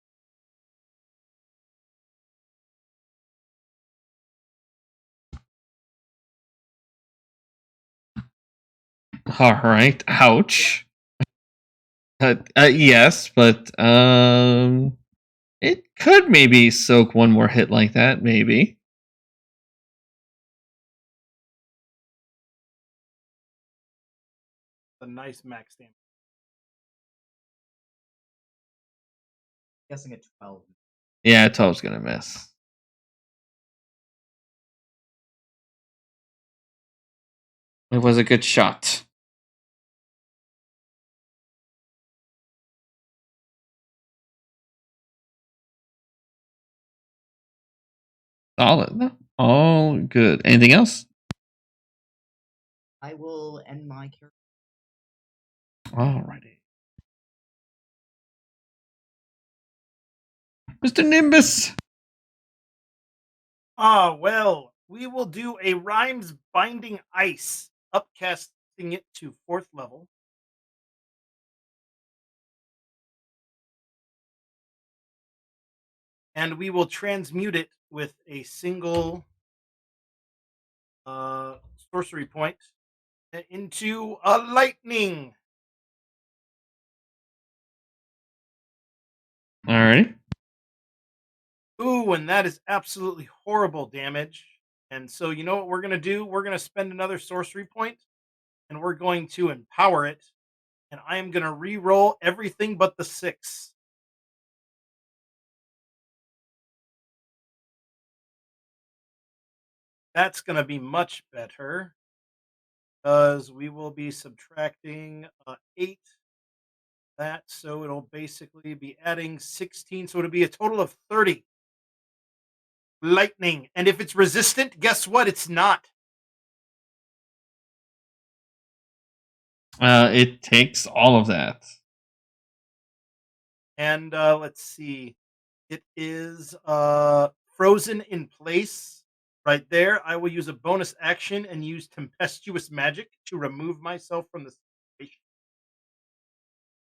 All right. Ouch. Yes, but it could maybe soak one more hit like that. Maybe. A nice max damage. Guessing a 12. Yeah, 12's gonna miss. It was a good shot. Solid. All good. Anything else? I will end my character. Alrighty. Mr. Nimbus. Well, we will do a Rhymes Binding Ice, upcasting it to 4th level. And we will transmute it with a single sorcery point into a lightning. Alrighty. Ooh, and that is absolutely horrible damage. And so you know what we're going to do? We're going to spend another sorcery point, and we're going to empower it. And I am going to re-roll everything but the 6. That's going to be much better, because we will be subtracting 8. That, so it'll basically be adding 16, so it'll be a total of 30. Lightning. And if it's resistant, guess what? It's not. It takes all of that. And let's see. It is frozen in place right there. I will use a bonus action and use Tempestuous Magic to remove myself from the situation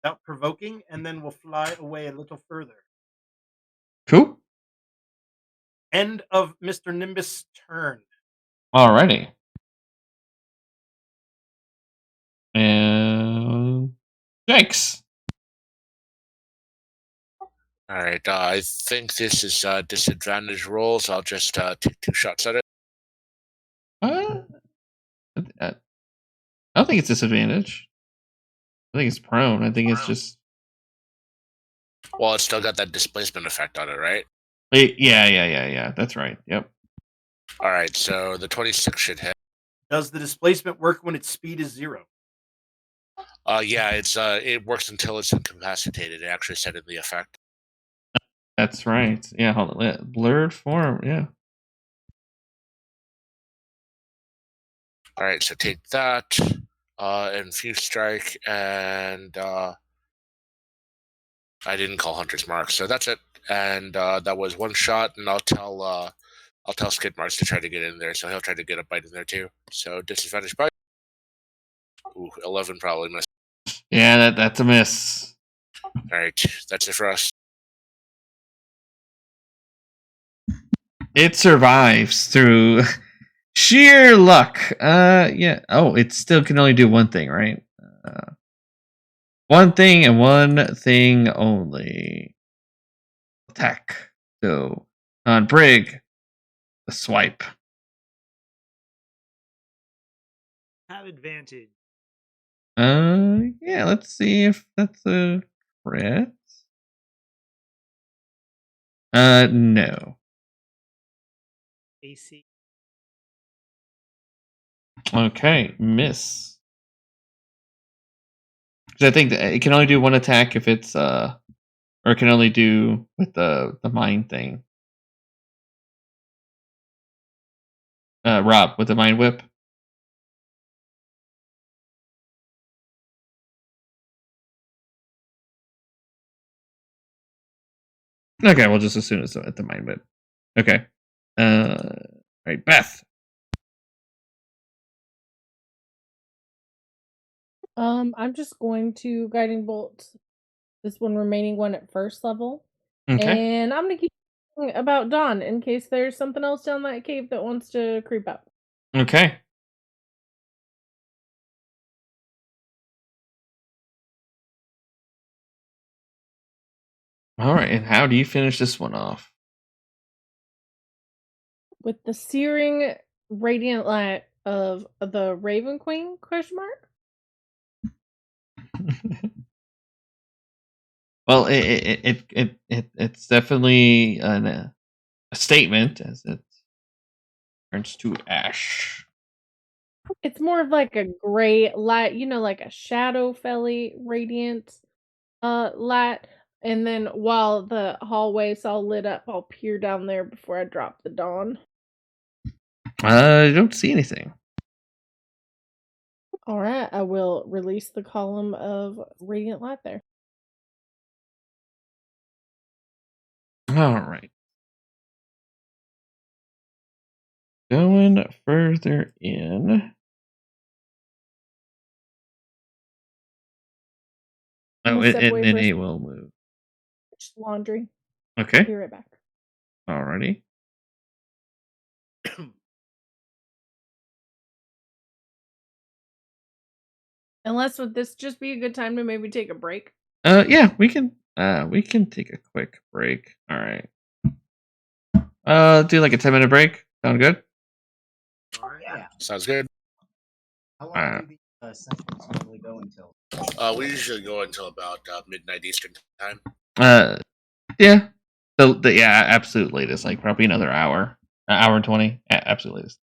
without provoking, and then we'll fly away a little further. Cool. End of Mr. Nimbus' turn. Alrighty. And Shankz. All right. I think this is disadvantage roll, so I'll just take 2 shots at it. I don't think it's disadvantage. I think it's prone. I think it's just. Well, it's still got that displacement effect on it, right? Yeah. That's right. Yep. All right. So the 26 should hit. Does the displacement work when its speed is 0? Yeah, it works until it's incapacitated. It actually said in the effect. That's right. Yeah, hold on. Blurred form. Yeah. All right, so take that, and Fuse Strike, and I didn't call Hunter's Mark, so that's it. And that was one shot, and I'll tell Skidmarkz to try to get in there, so he'll try to get a bite in there too. So disadvantage bite. Ooh, 11 probably missed. Yeah, that's a miss. All right, that's it for us. It survives through sheer luck. Yeah. Oh, it still can only do one thing, right? One thing and one thing only. Attack. So on Brig, the swipe. Have advantage. Yeah. Let's see if that's a crit. No. AC. Okay, miss. Because I think that it can only do one attack if it's or it can only do with the mind thing. Rob with the mind whip. Okay, we'll just assume it's at the mind whip. Okay. Right, Beth. I'm just going to guiding bolt this one remaining one at first level. Okay. And I'm gonna keep thinking about Dawn in case there's something else down that cave that wants to creep up. Okay. All right, and how do you finish this one off? With the searing radiant light of the Raven Queen? Question mark. Well, it's definitely a statement as it turns to ash. It's more of like a gray light, like a shadow felly radiant light. And then while the hallway's all lit up, I'll peer down there before I drop the dawn. I don't see anything. All right, I will release the column of radiant light there. All right. Going further in. Oh, We'll step and away then for a it will move. laundry. Okay. Be right back. Alrighty. Unless would this just be a good time to maybe take a break? Yeah, we can take a quick break. All right. Do like a 10-minute break. Sound good? Yeah. Sounds good. How long do the sessions usually go until? We usually go until about midnight Eastern time. Yeah. Yeah, absolute latest, like probably another hour, an hour and 20. Absolute latest.